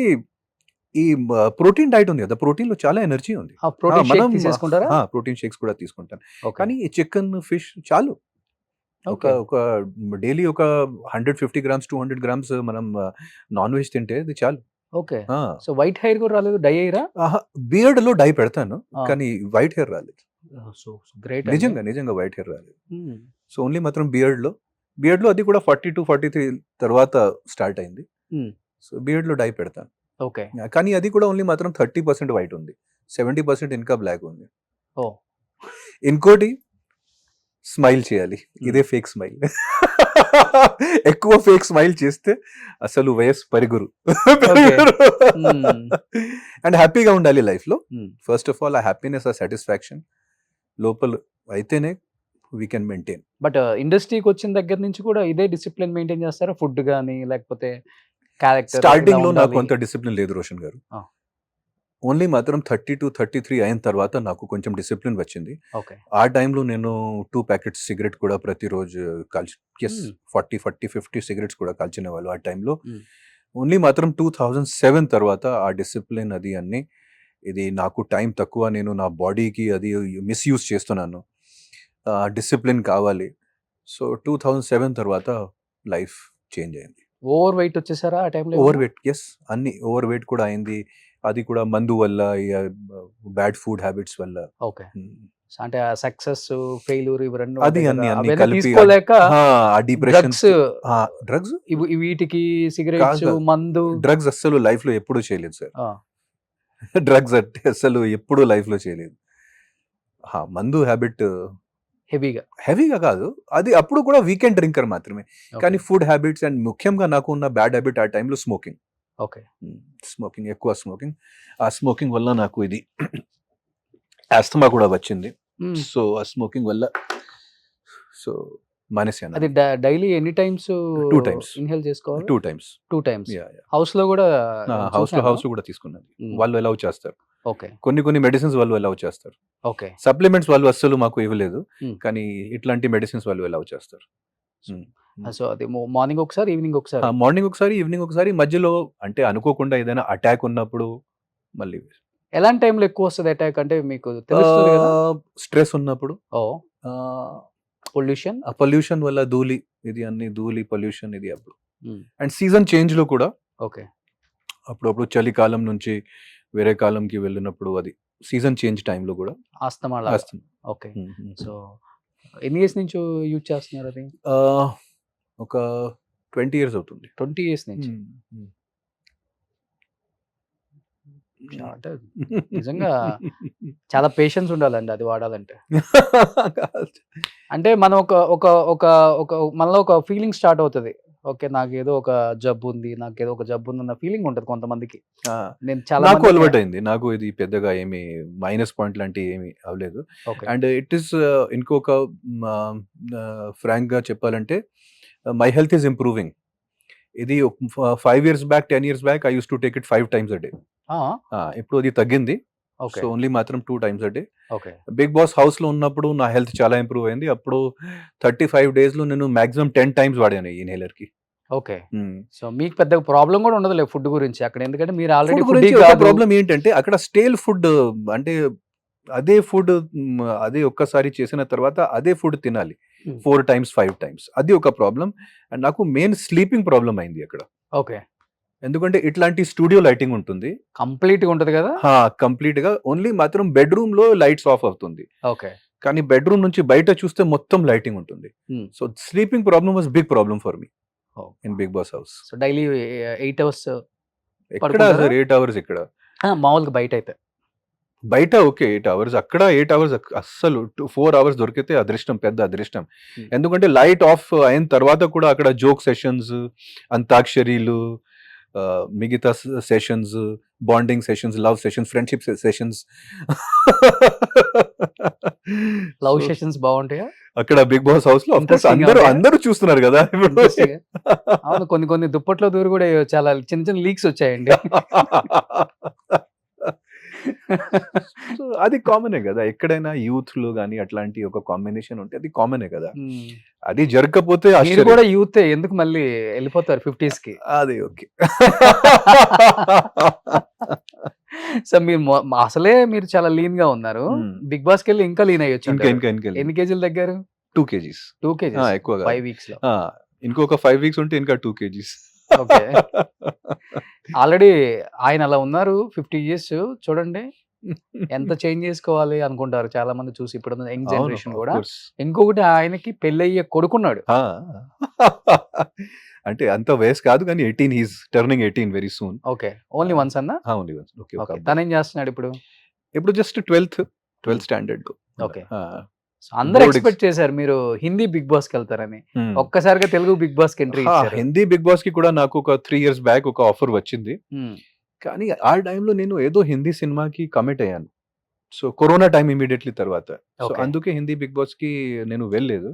ఈ ప్రోటీన్ డైట్ ఉంది కదా, ప్రోటీన్ లో చాలా ఎనర్జీ ఉంది. ప్రోటీన్ షేక్ తీసేసుకుంటారా? ప్రోటీన్ షేక్స్ కూడా తీసుకుంటాను. ఓకే కానీ చికెన్, ఫిష్ చాలు. ఓకే ఒక డైలీ ఒక 150 గ్రామ్స్ 200 గ్రామ్స్ మనం నాన్ వెజ్ తింటే అది చాలు. ఓకే సో వైట్ హెయిర్ కూడా రాలేదు? డై అయ్యరా? బియర్డ్ లో డై పెడతాను, కానీ వైట్ హెయిర్ రాలేదు. So great. నిజంగా వైట్ హెయిర్ రాలేదు. సో ఓన్లీ మాత్రం బియర్డ్ లో అది కూడా 42-43 తర్వాత స్టార్ట్ అయింది. Hmm. సో బియర్డ్ లో డై పెడతాను. ఓకే కానీ అది కూడా ఓన్లీ మాత్రం 30% వైట్ ఉంది, 70% ఇంకా బ్లాక్ ఉంది. ఓ ఇంకోటి స్మైల్ చేయాలి. ఇదే ఫేక్ స్మైల్. ఎక్కువ ఫేక్ స్మైల్ చేస్తే అసలు వయస్సు పెరుగురు. అండ్ హ్యాపీగా ఉండాలి లైఫ్లో. ఫస్ట్ ఆఫ్ ఆల్ ఆ హ్యాపీనెస్, ఆ సాటిస్ఫాక్షన్ లోపల అయితేనే వీ కెన్ మెయింటైన్. బట్ ఇండస్ట్రీకి వచ్చిన దగ్గర నుంచి కూడా ఇదే డిసిప్లిన్ మెయింటైన్ చేస్తారా? ఫుడ్ కానీ లేకపోతే క్యారెక్టర్? స్టార్టింగ్ లో నాకు అంత డిసిప్లిన్ లేదు రోషన్ గారు. ఆ. ఓన్లీ మాత్రం 32-33 అయిన తర్వాత నాకు కొంచెం డిసిప్లిన్ వచ్చింది. ఓకే. ఆ టైంలో నేను 2 ప్యాకెట్స్ సిగరెట్ కూడా ప్రతిరోజు కాల్చి 40-50 సిగరెట్స్ కూడా కాల్చిన వాళ్ళు ఆ టైంలో. ఓన్లీ మాత్రం 2007 తర్వాత ఆ డిసిప్లిన్ అది అన్ని ఇది నాకు టైం తక్కువ, నేను నా బాడీకి అది మిస్యూజ్ చేస్తున్నాను, డిసిప్లిన్ కావాలి. సో 2007 తర్వాత లైఫ్ చేంజ్ అయింది. ఓవర్ వెయిట్ వచ్చేసారా ఆ టైంలో? ఓవర్ వెయిట్, ఎస్, అన్ని ఓవర్ వెయిట్ కూడా అయింది. అది కూడా మందు వల్ల, బ్యాడ్ ఫుడ్ హ్యాబిట్స్ వల్ల. ఓకే. అంటే సక్సెస్ ఫెయిల్యూర్ ఇవి రెండు అది అన్ని కలిపి తీసుకోలేక డిప్రెషన్, డ్రగ్స్, వీటికి సిగరెట్స్, మందు, డ్రగ్స్ అస్సలు లైఫ్ లో ఎప్పుడు చేయలేదు సార్. డ్రగ్స్ అంటే అస్సలు ఎప్పుడు లైఫ్ లో చేయలేదు. మందు హ్యాబిట్ హెవీగా కాదు, అది అప్పుడు కూడా వీకెండ్ డ్రింకర్ మాత్రమే. కానీ ఫుడ్ హ్యాబిట్స్ అండ్ ముఖ్యంగా నాకు ఉన్న బ్యాడ్ హ్యాబిట్ ఆ టైంలో స్మోకింగ్. ఓకే. స్మోకింగ్, ఎక్కువ స్మోకింగ్. ఆ స్మోకింగ్ వల్ల నాకు ఇది ఆస్తమా కూడా వచ్చింది. సో ఆ స్మోకింగ్ వల్ల సో మానేసాను. అది డైలీ ఎన్ని టైమ్స్? 2 times ఇన్హేల్ చేసుకోవాలి. 2 times. హౌస్ లో కూడా హౌస్ లో కూడా తీసుకున్నది. వాళ్ళు అలౌ చేస్తారు. ఓకే. కొన్ని మెడిసిన్స్ వాళ్ళు అలౌ చేస్తారు. ఓకే. సప్లిమెంట్స్ వాళ్ళు అస్సలు మాకు ఇవ్వలేదు, కానీ ఇట్లాంటి మెడిసిన్స్ వాళ్ళు అలౌ చేస్తారు. సో అది మార్నింగ్ ఒకసారి, ఈవినింగ్ ఒకసారి? మార్నింగ్ ఒకసారి, ఈవినింగ్ ఒకసారి. మధ్యలో అంటే అనుకోకుండా ఏదైనా అటాక్ ఉన్నప్పుడు మళ్ళీ. ఎలాంటి టైంలో ఎక్కువ వస్తుంది అటాక్ అంటే మీకు తెలుస్తుంది కదా? స్ట్రెస్ ఉన్నప్పుడు, పొల్యూషన్ వల్ల, ధూళి, ఇది అన్ని ధూళి పొల్యూషన్ ఇది అప్పుడు. అండ్ సీజన్ చేంజ్ లో కూడా. ఓకే. అప్పుడప్పుడు చలికాలం నుంచి వేరే కాలంకి వెళ్ళినప్పుడు, అది సీజన్ చేంజ్ టైంలో కూడా ఆస్తమా. ఓకే. సో ఎన్ని ఇయర్స్ నుంచి యూజ్ చేస్తున్నారు అది? ఒక 20 years అవుతుంది. 20 years నుంచి. అంటే నిజంగా చాలా పేషెన్స్ ఉండాలండి అది వాడాలంటే. అంటే మనం మనలో ఒక ఫీలింగ్ స్టార్ట్ అవుతుంది. ఓకే, నాకేదో ఒక జబ్బు ఉంది అన్న ఫీలింగ్ ఉంటుంది కొంతమందికి. నేను చాలా అలవాటు అయింది. నాకు ఇది పెద్దగా ఏమి మైనస్ పాయింట్ లాంటి ఏమి అవ్వలేదు. అండ్ ఇట్ ఈస్ ఇంకొక ఫ్రాంక్ గా చెప్పాలంటే, మై హెల్త్ ఈస్ ఇంప్రూవింగ్. ఇది 5 years back, 10 years back I used to take it 5 times a day. ఇప్పుడు అది తగ్గింది. సో ఓన్లీ మాత్రం 2 times a day. Big boss house లో ఉన్నప్పుడు నా హెల్త్ చాలా ఇంప్రూవ్ అయింది. అప్పుడు 35 days లో నేను మాక్సిమం 10 times వాడాను ఈ ఇన్హేలర్ కి. ఓకే. సో మీకు పెద్ద ప్రాబ్లం కూడా ఉండదు ఫుడ్ గురించి అక్కడ, ఎందుకంటే మీరు ఆల్రెడీ ప్రాబ్లం ఏంటంటే అక్కడ స్టేల్ ఫుడ్, అంటే అదే ఫుడ్ అదే ఒక్కసారి చేసిన తర్వాత అదే ఫుడ్ తినాలి 4 times 5 times. అది ఒక ప్రాబ్లం. అండ్ నాకు మెయిన్ స్లీపింగ్ ప్రాబ్లం అయింది అక్కడ. ఓకే. ఎందుకంటే ఇట్లాంటి స్టూడియో లైటింగ్ ఉంటుంది, కంప్లీట్ గా ఉంటది కదా. కంప్లీట్ గా ఓన్లీ మాత్రం బెడ్రూమ్ లో లైట్స్ ఆఫ్ అవుతుంది. ఓకే. కానీ బెడ్రూమ్ నుంచి బయట చూస్తే మొత్తం లైటింగ్ ఉంటుంది. So sleeping problem was big problem for me in big boss house. So daily 8 hours ఎక్కడ 8 hours ఇక్కడ మామూలుగా బయట ఓకే 8 hours, అక్కడ 8 hours అస్సలు 4 hours దొరికితే అదృష్టం, పెద్ద అదృష్టం. ఎందుకంటే లైట్ ఆఫ్ అయిన తర్వాత కూడా అక్కడ జోక్ సెషన్స్, అంతాక్షరీలు, మిగతా sessions, bonding sessions, love sessions, friendship sessions. Love sessions బాగుంటాయా అక్కడ బిగ్ బాస్ హౌస్ లో? అందరూ చూస్తున్నారు కదా ఇప్పుడు. అవును, కొన్ని దుప్పట్లో దూరు కూడా చాలా చిన్న లీక్స్ వచ్చాయండి. అది కామనే కదా, ఎక్కడైనా యూత్ లో గానీ అట్లాంటి ఒక కాంబినేషన్ ఉంటే అది కామనే కదా. అది జరగకపోతే కూడా యూత్ ఎందుకు మళ్ళీ వెళ్ళిపోతారు 50s కి. అది ఓకే. సో అసలే మీరు చాలా లీన్ గా ఉన్నారు, బిగ్ బాస్ కి వెళ్ళి ఇంకా లీన్ అయ్యొచ్చు. ఎన్ని కేజీలు తగ్గారు? 2 kgs. ఎక్కువ 5 weeks లో. ఇంకొక 5 weeks ఉంటే ఇంకా 2 kgs. ఓకే. ఆల్రెడీ ఆయన అలా ఉన్నారు 50 years. చూడండి ఎంత చేంజ్ చేసుకోవాలి అనుకుంటారు చాలా మంది చూసి, ఇప్పుడు యంగ్ జనరేషన్ కూడా. ఇంకొకటి, ఆయనకి పెళ్ళయ్యే కొడుకున్నాడు. అంటే అంత వయసు కాదు కానీ 18, he's turning 18 very soon. Okay. Only once అన్నా? Only once. ఓకే. తనేం చేస్తున్నాడు ఇప్పుడు? Just 12th 12th standard. Okay. అందరూ Board ఎక్స్పెక్ట్ చేశారు మీరు హిందీ బిగ్ బాస్ కి వెళ్తారని. ఒక్కసారిగా తెలుగు బిగ్ బాస్ కి ఎంట్రీ ఇచ్చారు. హిందీ బిగ్ బాస్ కి కూడా నాకు ఒక 3 years బ్యాక్ ఒక ఆఫర్ వచ్చింది. కానీ ఆ టైంలో నేను ఏదో హిందీ సినిమాకి కమిట్ అయ్యాను. సో కరోనా టైం ఇమీడియట్లీ తర్వాత. So Okay. అందుకే హిందీ బిగ్ బాస్ కి నేను వెళ్ళలేదు.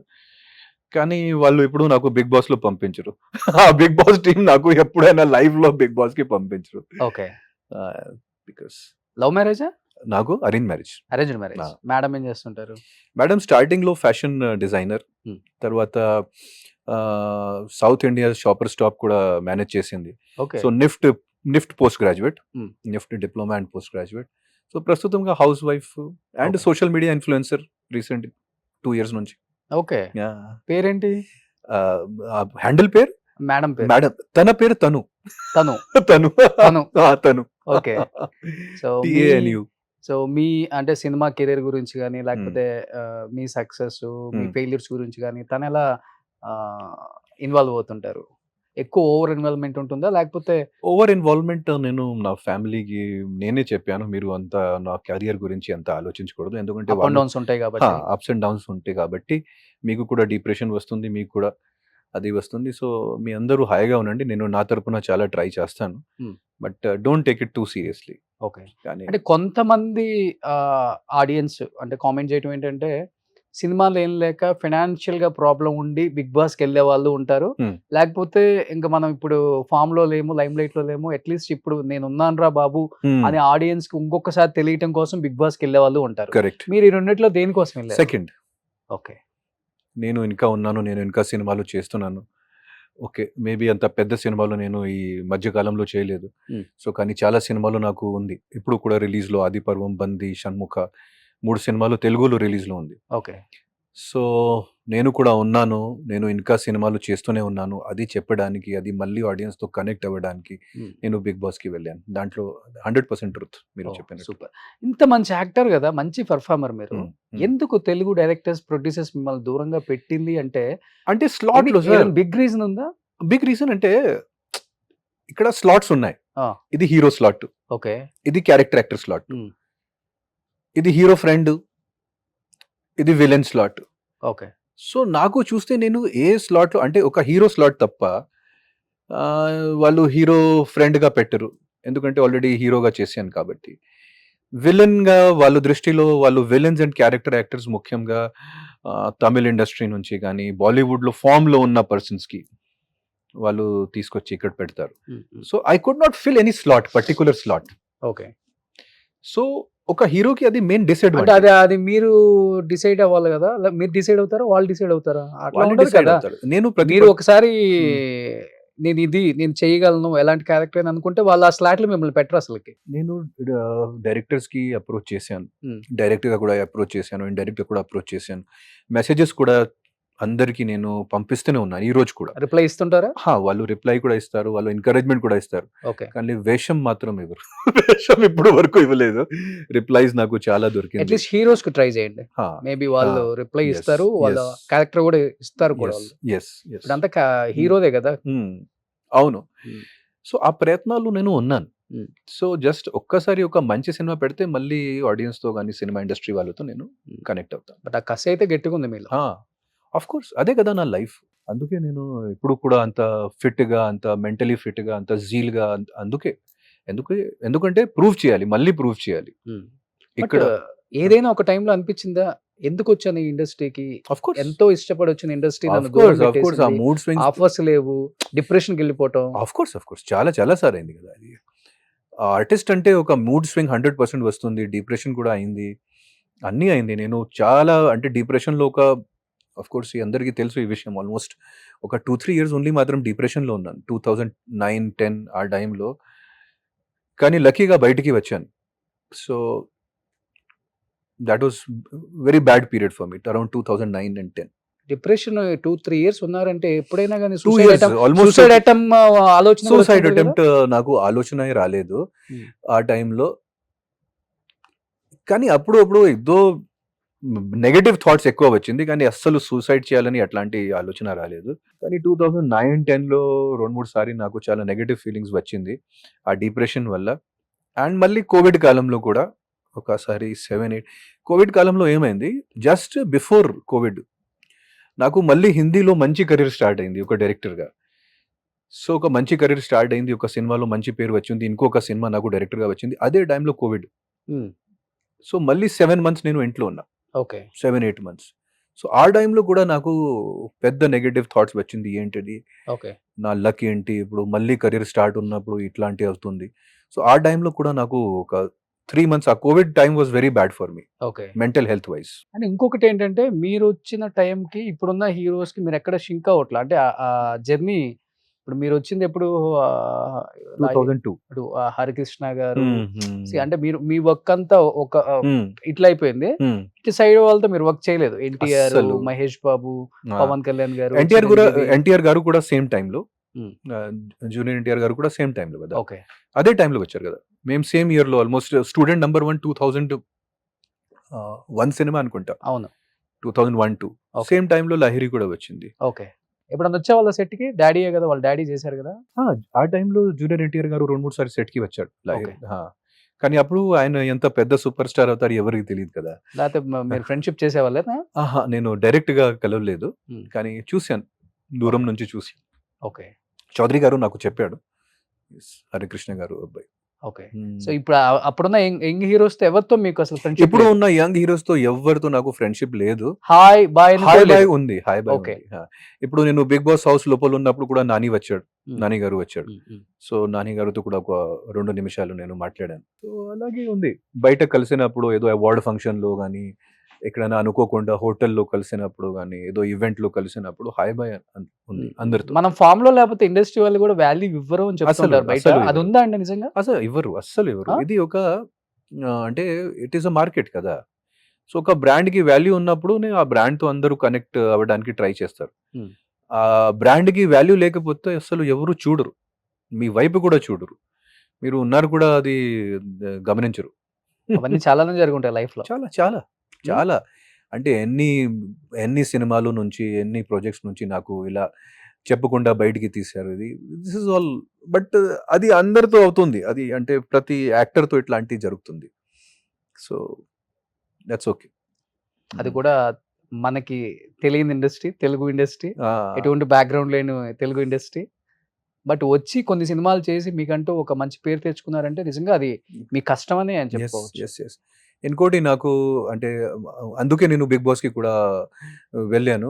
కానీ వాళ్ళు ఇప్పుడు నాకు బిగ్ బాస్ లో పంపించరు. ఆ బిగ్ బాస్ టీం నాకు ఎప్పుడైనా లైవ్ లో బిగ్ బాస్ కి పంపించరు. ఓకే. బికాస్ లవ్ మ్యారేజా నాకు arrange marriage. Arranged marriage. Ah. Madam ఏం చేస్తుంటారు? మేడం స్టార్టింగ్ లో ఫ్యాషన్ డిజైనర్, తర్వాత సౌత్ ఇండియా షాపర్ స్టాప్ కూడా మేనేజ్ చేసింది. Okay. So NIFT post graduate, Hmm. NIFT diploma and post graduate. So ప్రస్తుతంగా house wife and Okay. Social media influencer recent 2 years నుంచి. Okay. పేరేంటి? Handle పేరు madam పేరు? Madam, తన పేరు Tanu. Tanu. Tanu Tanu. Tanu. Okay. So TANU. So మీ అంటే సినిమా కెరీర్ గురించి కానీ లేకపోతే మీ సక్సెస్ మీ ఫెయిల్యూర్స్ గురించి కానీ తను ఎలా ఇన్వాల్వ్ అవుతుంటారు? ఎక్కువ ఓవర్ ఇన్వాల్వ్మెంట్ ఉంటుందా లేకపోతే? ఓవర్ ఇన్వాల్వ్మెంట్ నేను నా ఫ్యామిలీకి నేనే చెప్పాను, మీరు అంత నా కెరియర్ గురించి అంత ఆలోచించకూడదు, ఎందుకంటే అప్ అండ్ డౌన్స్ ఉంటాయి కాబట్టి. అప్స్ అండ్ డౌన్స్ ఉంటాయి కాబట్టి మీకు కూడా డిప్రెషన్ వస్తుంది, మీకు కూడా అది వస్తుంది. సో మీ అందరూ హాయిగా ఉండండి, నేను నా తరపున చాలా ట్రై చేస్తాను, but don't take it two seriously. Okay. కానీ అంటే కొంతమంది ఆడియన్స్ అంటే కామెంట్ చేయడం ఏంటంటే సినిమాలు ఏం లేక ఫైనాన్షియల్ గా ప్రాబ్లం ఉండి బిగ్ బాస్ కి వెళ్ళే వాళ్ళు ఉంటారు. లేకపోతే ఇంకా మనం ఇప్పుడు ఫామ్ లో లేము, లైమ్ లైట్ లో లేము, అట్లీస్ట్ ఇప్పుడు నేను ఉన్నాను రా బాబు అని ఆడియన్స్ కి ఇంకొకసారి తెలియటం కోసం బిగ్ బాస్ కి వెళ్ళే వాళ్ళు ఉంటారు. కరెక్ట్. మీరు ఈ రెండిట్లో దేనికోసం వెళ్ళారు? సెకండ్. ఓకే. నేను ఇంకా ఉన్నాను, నేను ఇంకా సినిమాలు చేస్తున్నాను. ఓకే, మేబీ అంత పెద్ద సినిమాలు నేను ఈ మధ్యకాలంలో చేయలేదు. సో కానీ చాలా సినిమాలు నాకు ఉంది ఇప్పుడు కూడా రిలీజ్లో. ఆదిపర్వం, బంది, షణ్ముఖ 3 సినిమాలు తెలుగులో రిలీజ్లో ఉంది. ఓకే. సో నేను కూడా ఉన్నాను, నేను ఇంకా సినిమాలు చేస్తూనే ఉన్నాను. అది చెప్పడానికి, అది మళ్ళీ ఆడియన్స్తో కనెక్ట్ అవ్వడానికి నేను బిగ్ బాస్కి వెళ్ళాను. దాంట్లో 100% ట్రూత్ మీరు చెప్పినట్టు. సూపర్. ఇంత మంచి యాక్టర్ కదా, మంచి పర్ఫార్మర్ మీరు, ఎందుకు తెలుగు డైరెక్టర్స్ ప్రొడ్యూసర్స్ మిమ్మల్ని దూరంగా పెట్టింది అంటే స్లాట్లో బిగ్ రీజన్ ఉందా? బిగ్ రీజన్ అంటే ఇక్కడ స్లాట్స్ ఉన్నాయి. Ah. ఇది హీరో స్లాట్, ఓకే. ఇది క్యారెక్టర్ యాక్టర్ స్లాట్, ఇది హీరో ఫ్రెండ్, ఇది విలన్ స్లాట్. ఓకే. సో నాకు చూస్తే నేను ఏ స్లాట్లో అంటే ఒక హీరో స్లాట్ తప్ప వాళ్ళు హీరో ఫ్రెండ్గా పెట్టరు, ఎందుకంటే ఆల్రెడీ హీరోగా చేశాను కాబట్టి. విలన్గా వాళ్ళ దృష్టిలో వాళ్ళు విలన్స్ అండ్ క్యారెక్టర్ యాక్టర్స్ ముఖ్యంగా తమిళ్ ఇండస్ట్రీ నుంచి కానీ బాలీవుడ్లో ఫామ్లో ఉన్న పర్సన్స్కి వాళ్ళు తీసుకొచ్చి ఇక్కడ పెడతారు. So I could not fill any slot, particular slot. Okay. So ఒక హీరోకి అది మెయిన్ అంటే డిసడ్వాంటేజ్. అది మీరు డిసైడ్ అవ్వాలి కదా, మీరు డిసైడ్ అవుతారా వాళ్ళు డిసైడ్ అవుతారా? అట్లా వాళ్ళు ఉండదు డిసైడ్ కదా. అవుతారు. నేను ప్రతి మీరు ఒకసారి నేను చేయగలను ఎలాంటి క్యారెక్టర్ అని అనుకుంటే వాళ్ళు ఆ స్లాట్ లో మిమ్మల్ని పెట్టరు అసలుకి. నేను డైరెక్టర్స్ కి అప్రోచ్ చేశాను, డైరెక్ట్ గా కూడా అప్రోచ్ చేశాను, ఇండైరెక్ట్ గా కూడా అప్రోచ్ చేశాను. మెసేజెస్ కూడా అందరికి నేను పంపిస్తూనే ఉన్నాను ఈ రోజు కూడా. రిప్లై ఇస్తుంటారా? వాళ్ళు రిప్లై కూడా ఇస్తారు, వాళ్ళు ఎంకరేజ్మెంట్ కూడా ఇస్తారు, ఓకే. కానీ వేషం మాత్రం ఇవ్వరు. వేషం ఇప్పుడు వరకు ఇవ్వలేదు. రిప్లైస్ నాకు చాలా దొరికింది. అట్లీస్ట్ హీరోస్ కు ట్రై చేయండి, మేబీ వాళ్ళు రిప్లై yes, ఇస్తారు, వాళ్ళ yes. క్యారెక్టర్ కూడా ఇస్తారు కూడా వాళ్ళు. ఇప్పుడంతా హీరోదే కదా. అవును. సో ఆ ప్రయత్నాలు నేను ఉన్నాను. సో జస్ట్ ఒక్కసారి ఒక మంచి సినిమా పెడితే మళ్ళీ ఆడియన్స్ తో కానీ సినిమా ఇండస్ట్రీ వాళ్ళతో నేను కనెక్ట్ అవుతాను. బట్ ఆ కసి అయితే గట్టిగా ఉంది మీలో. ఆఫ్ కోర్స్, అదే కదా నా లైఫ్. అందుకే నేను ఇప్పుడు కూడా అంత ఫిట్గా, అంత మెంటలీ ఫిట్గా, అంత జీల్గా. ఎందుకంటే ప్రూవ్ చేయాలి, మళ్ళీ ప్రూవ్ చేయాలి. ఇక్కడ ఏదైనా ఒక టైంలో అనిపించిందా ఎందుకు వచ్చాను ఈ ఇండస్ట్రీకి, ఎంతో ఇష్టపడి వచ్చిన ఇండస్ట్రీ, ఆఫర్స్ లేవు, డిప్రెషన్ కి వెళ్ళిపోవటం? ఆఫ్ కోర్స్ చాలా సార్ అయింది కదా. అది ఆర్టిస్ట్ అంటే ఒక మూడ్ స్వింగ్ 100% వస్తుంది, డిప్రెషన్ కూడా అయింది, అన్నీ అయింది. నేను చాలా అంటే డిప్రెషన్లో ఆఫ్ కోర్స్ అందరికీ తెలుసు ఈ విషయం, ఆల్మోస్ట్ ఒక 2-3 years ఓన్లీ మాత్రం డిప్రెషన్లో ఉన్నాను 2009-10 ఆ టైంలో. కానీ లక్కీగా బయటికి వచ్చాను. So that was very bad period for me around 2009 and 10. Depression 2-3 years ఉన్నారంటే ఎప్పుడైనా కానీ సూసైడ్ అటెంప్ట్ నాకు ఆలోచన రాలేదు ఆ టైంలో. కానీ అప్పుడు ఏదో నెగటివ్ థాట్స్ ఎక్కువ వచ్చింది, కానీ అస్సలు సూసైడ్ చేయాలని అట్లాంటి ఆలోచన రాలేదు. కానీ 2009-10లో 2-3 సారి నాకు చాలా నెగటివ్ ఫీలింగ్స్ వచ్చింది ఆ డిప్రెషన్ వల్ల. అండ్ మళ్ళీ కోవిడ్ కాలంలో కూడా ఒకసారి 7, 8 కోవిడ్ కాలంలో ఏమైంది, జస్ట్ బిఫోర్ కోవిడ్ నాకు మళ్ళీ హిందీలో మంచి కెరీర్ స్టార్ట్ అయింది ఒక డైరెక్టర్గా. సో ఒక మంచి కెరీర్ స్టార్ట్ అయింది, ఒక సినిమాలో మంచి పేరు వచ్చింది, ఇంకొక సినిమా నాకు డైరెక్టర్గా వచ్చింది, అదే టైంలో కోవిడ్. సో మళ్ళీ 7 మంత్స్ నేను ఇంట్లో ఉన్నా, ఓకే 7-8 మంత్స్. సో ఆ టైంలో కూడా నాకు పెద్ద నెగటివ్ థాట్స్ వచ్చింది, ఏంటిది ఓకే నా లక్ ఏంటి, ఇప్పుడు మళ్ళీ కెరీర్ స్టార్ట్ ఉన్నప్పుడు ఇట్లాంటి అవుతుంది. సో ఆ టైంలో కూడా నాకు ఒక 3 మంత్స్ ఆ Covid time was very bad for me okay mental health wise. And ఇంకొకటి ఏంటంటే మీరు వచ్చిన టైంకి ఇప్పుడున్న హీరోస్కి మీరు ఎక్కడ షింక్ అవ్వట్లా, అంటే ఆ జర్నీ ఇప్పుడు మీరు వచ్చింది ఎప్పుడు 2002. ఇప్పుడు హరికృష్ణ గారు See, అంటే మీరు మీ వర్క్ అంతా ఒక ఇట్లా అయిపోయింది, ఇటు సైడ్ వాళ్ళతో మీరు వర్క్ చేయలేదు. ఎన్టీఆర్, అస్సలు. మహేష్ బాబు, పవన్ కళ్యాణ్ గారు, ఎన్టీఆర్ గారు కూడా సేమ్ టైంలో, Hmm. జూనియర్ ఎన్టీఆర్ గారు కూడా సేమ్ టైంలో కదా, ఓకే అదే టైంలో వచ్చారు కదా. మేము సేమ్ ఇయర్లో ఆల్మోస్ట్ స్టూడెంట్ నెంబర్ 1 2001 సినిమా అనుకుంటా, అవును 2001-2 Okay. సేమ్ టైంలో లహిరి కూడా వచ్చింది. ఓకే. ఎప్పుడన్నా వచ్చే వాళ్ళ సెట్కి డాడీయే కదా, వాళ్ళ డాడీ చేశారు కదా. ఆ టైంలో జూనియర్ ఎన్టీఆర్ గారు 2-3 సార్లు సెట్కి వచ్చాడు లహిరి. Okay. కానీ అప్పుడు ఆయన ఎంత పెద్ద సూపర్ స్టార్ అవుతారు ఎవరికి తెలియదు కదా. లేకపోతే మీరు ఫ్రెండ్షిప్ చేసేవాళ్ళేనా. నేను డైరెక్ట్ గా కలవలేదు, Hmm. కానీ చూశాను, దూరం నుంచి చూసి. ఓకే చౌదరి గారు నాకు చెప్పాడు, హరికృష్ణ గారు అబ్బాయి. ఓకే. సో ఇప్పుడు అప్పుడున్న యంగ్ హీరోస్ తో ఎవరితో మీకు అసలు ఫ్రెండ్షిప్? ఇప్పుడు ఉన్న యంగ్ హీరోస్ తో ఎవరితో నాకు ఫ్రెండ్షిప్ లేదు. హాయ్ బాయ్ హాయ్ బాయ్ ఉంది, హాయ్ బాయ్ Okay. ఉంది. ఇప్పుడు నేను బిగ్ బాస్ హౌస్ లోపల ఉన్నప్పుడు కూడా నాని వచ్చాడు, నాని గారు వచ్చాడు. సో నాని గారితో కూడా ఒక 2 నిమిషాలు నేను మాట్లాడాను. సో అలాగే ఉంది, బయట కలిసినప్పుడు ఏదో అవార్డ్ ఫంక్షన్ లో కానీ, ఎక్కడైనా అనుకోకుండా హోటల్లో కలిసినప్పుడు కానీ, ఏదో ఈవెంట్ లో కలిసినప్పుడు హాయ్ బాయ్ ఉంది అందరితో. మనం ఫామ్ లో లేకపోతే ఇండస్ట్రీ వాళ్ళు కూడా వాల్యూ ఇవ్వరు అని చెప్తుంటారు బయట, అసలు అది ఉందా అండి నిజంగా? అసలు ఇవ్వరు, అస్సలు ఇవ్వరు. ఇది ఒక అంటే ఇట్ ఈస్ అ మార్కెట్ కదా. సో ఒక బ్రాండ్ కి వాల్యూ ఉన్నప్పుడు ఆ బ్రాండ్ తో అందరూ కనెక్ట్ అవ్వడానికి ట్రై చేస్తారు. ఆ బ్రాండ్ కి వాల్యూ లేకపోతే అసలు ఎవరు చూడరు, మీ వైపు కూడా చూడరు, మీరు ఉన్నారు కూడా అది గమనించరు. అవన్నీ చాలానే జరుగుంటాయి లైఫ్ లో. చాలా చాలా చాలా అంటే ఎన్ని సినిమాలు నుంచి, ఎన్ని ప్రాజెక్ట్స్ నుంచి నాకు ఇలా చెప్పకుండా బయటికి తీశారు. దిస్ ఇస్ ఆల్, బట్ అది అందరితో అవుతుంది, అది అంటే ప్రతి యాక్టర్తో ఇట్లాంటివి జరుగుతుంది. So that's okay. అది కూడా మనకి తెలియని ఇండస్ట్రీ, తెలుగు ఇండస్ట్రీ, ఎటువంటి బ్యాక్గ్రౌండ్ లేని తెలుగు ఇండస్ట్రీ. బట్ వచ్చి కొన్ని సినిమాలు చేసి మీకంటూ ఒక మంచి పేరు తెచ్చుకున్నారంటే నిజంగా అది మీ కష్టమని అని చెప్పుకోవచ్చు. ఇంకోటి నాకు అంటే అందుకే నేను బిగ్ బాస్కి కూడా వెళ్ళాను.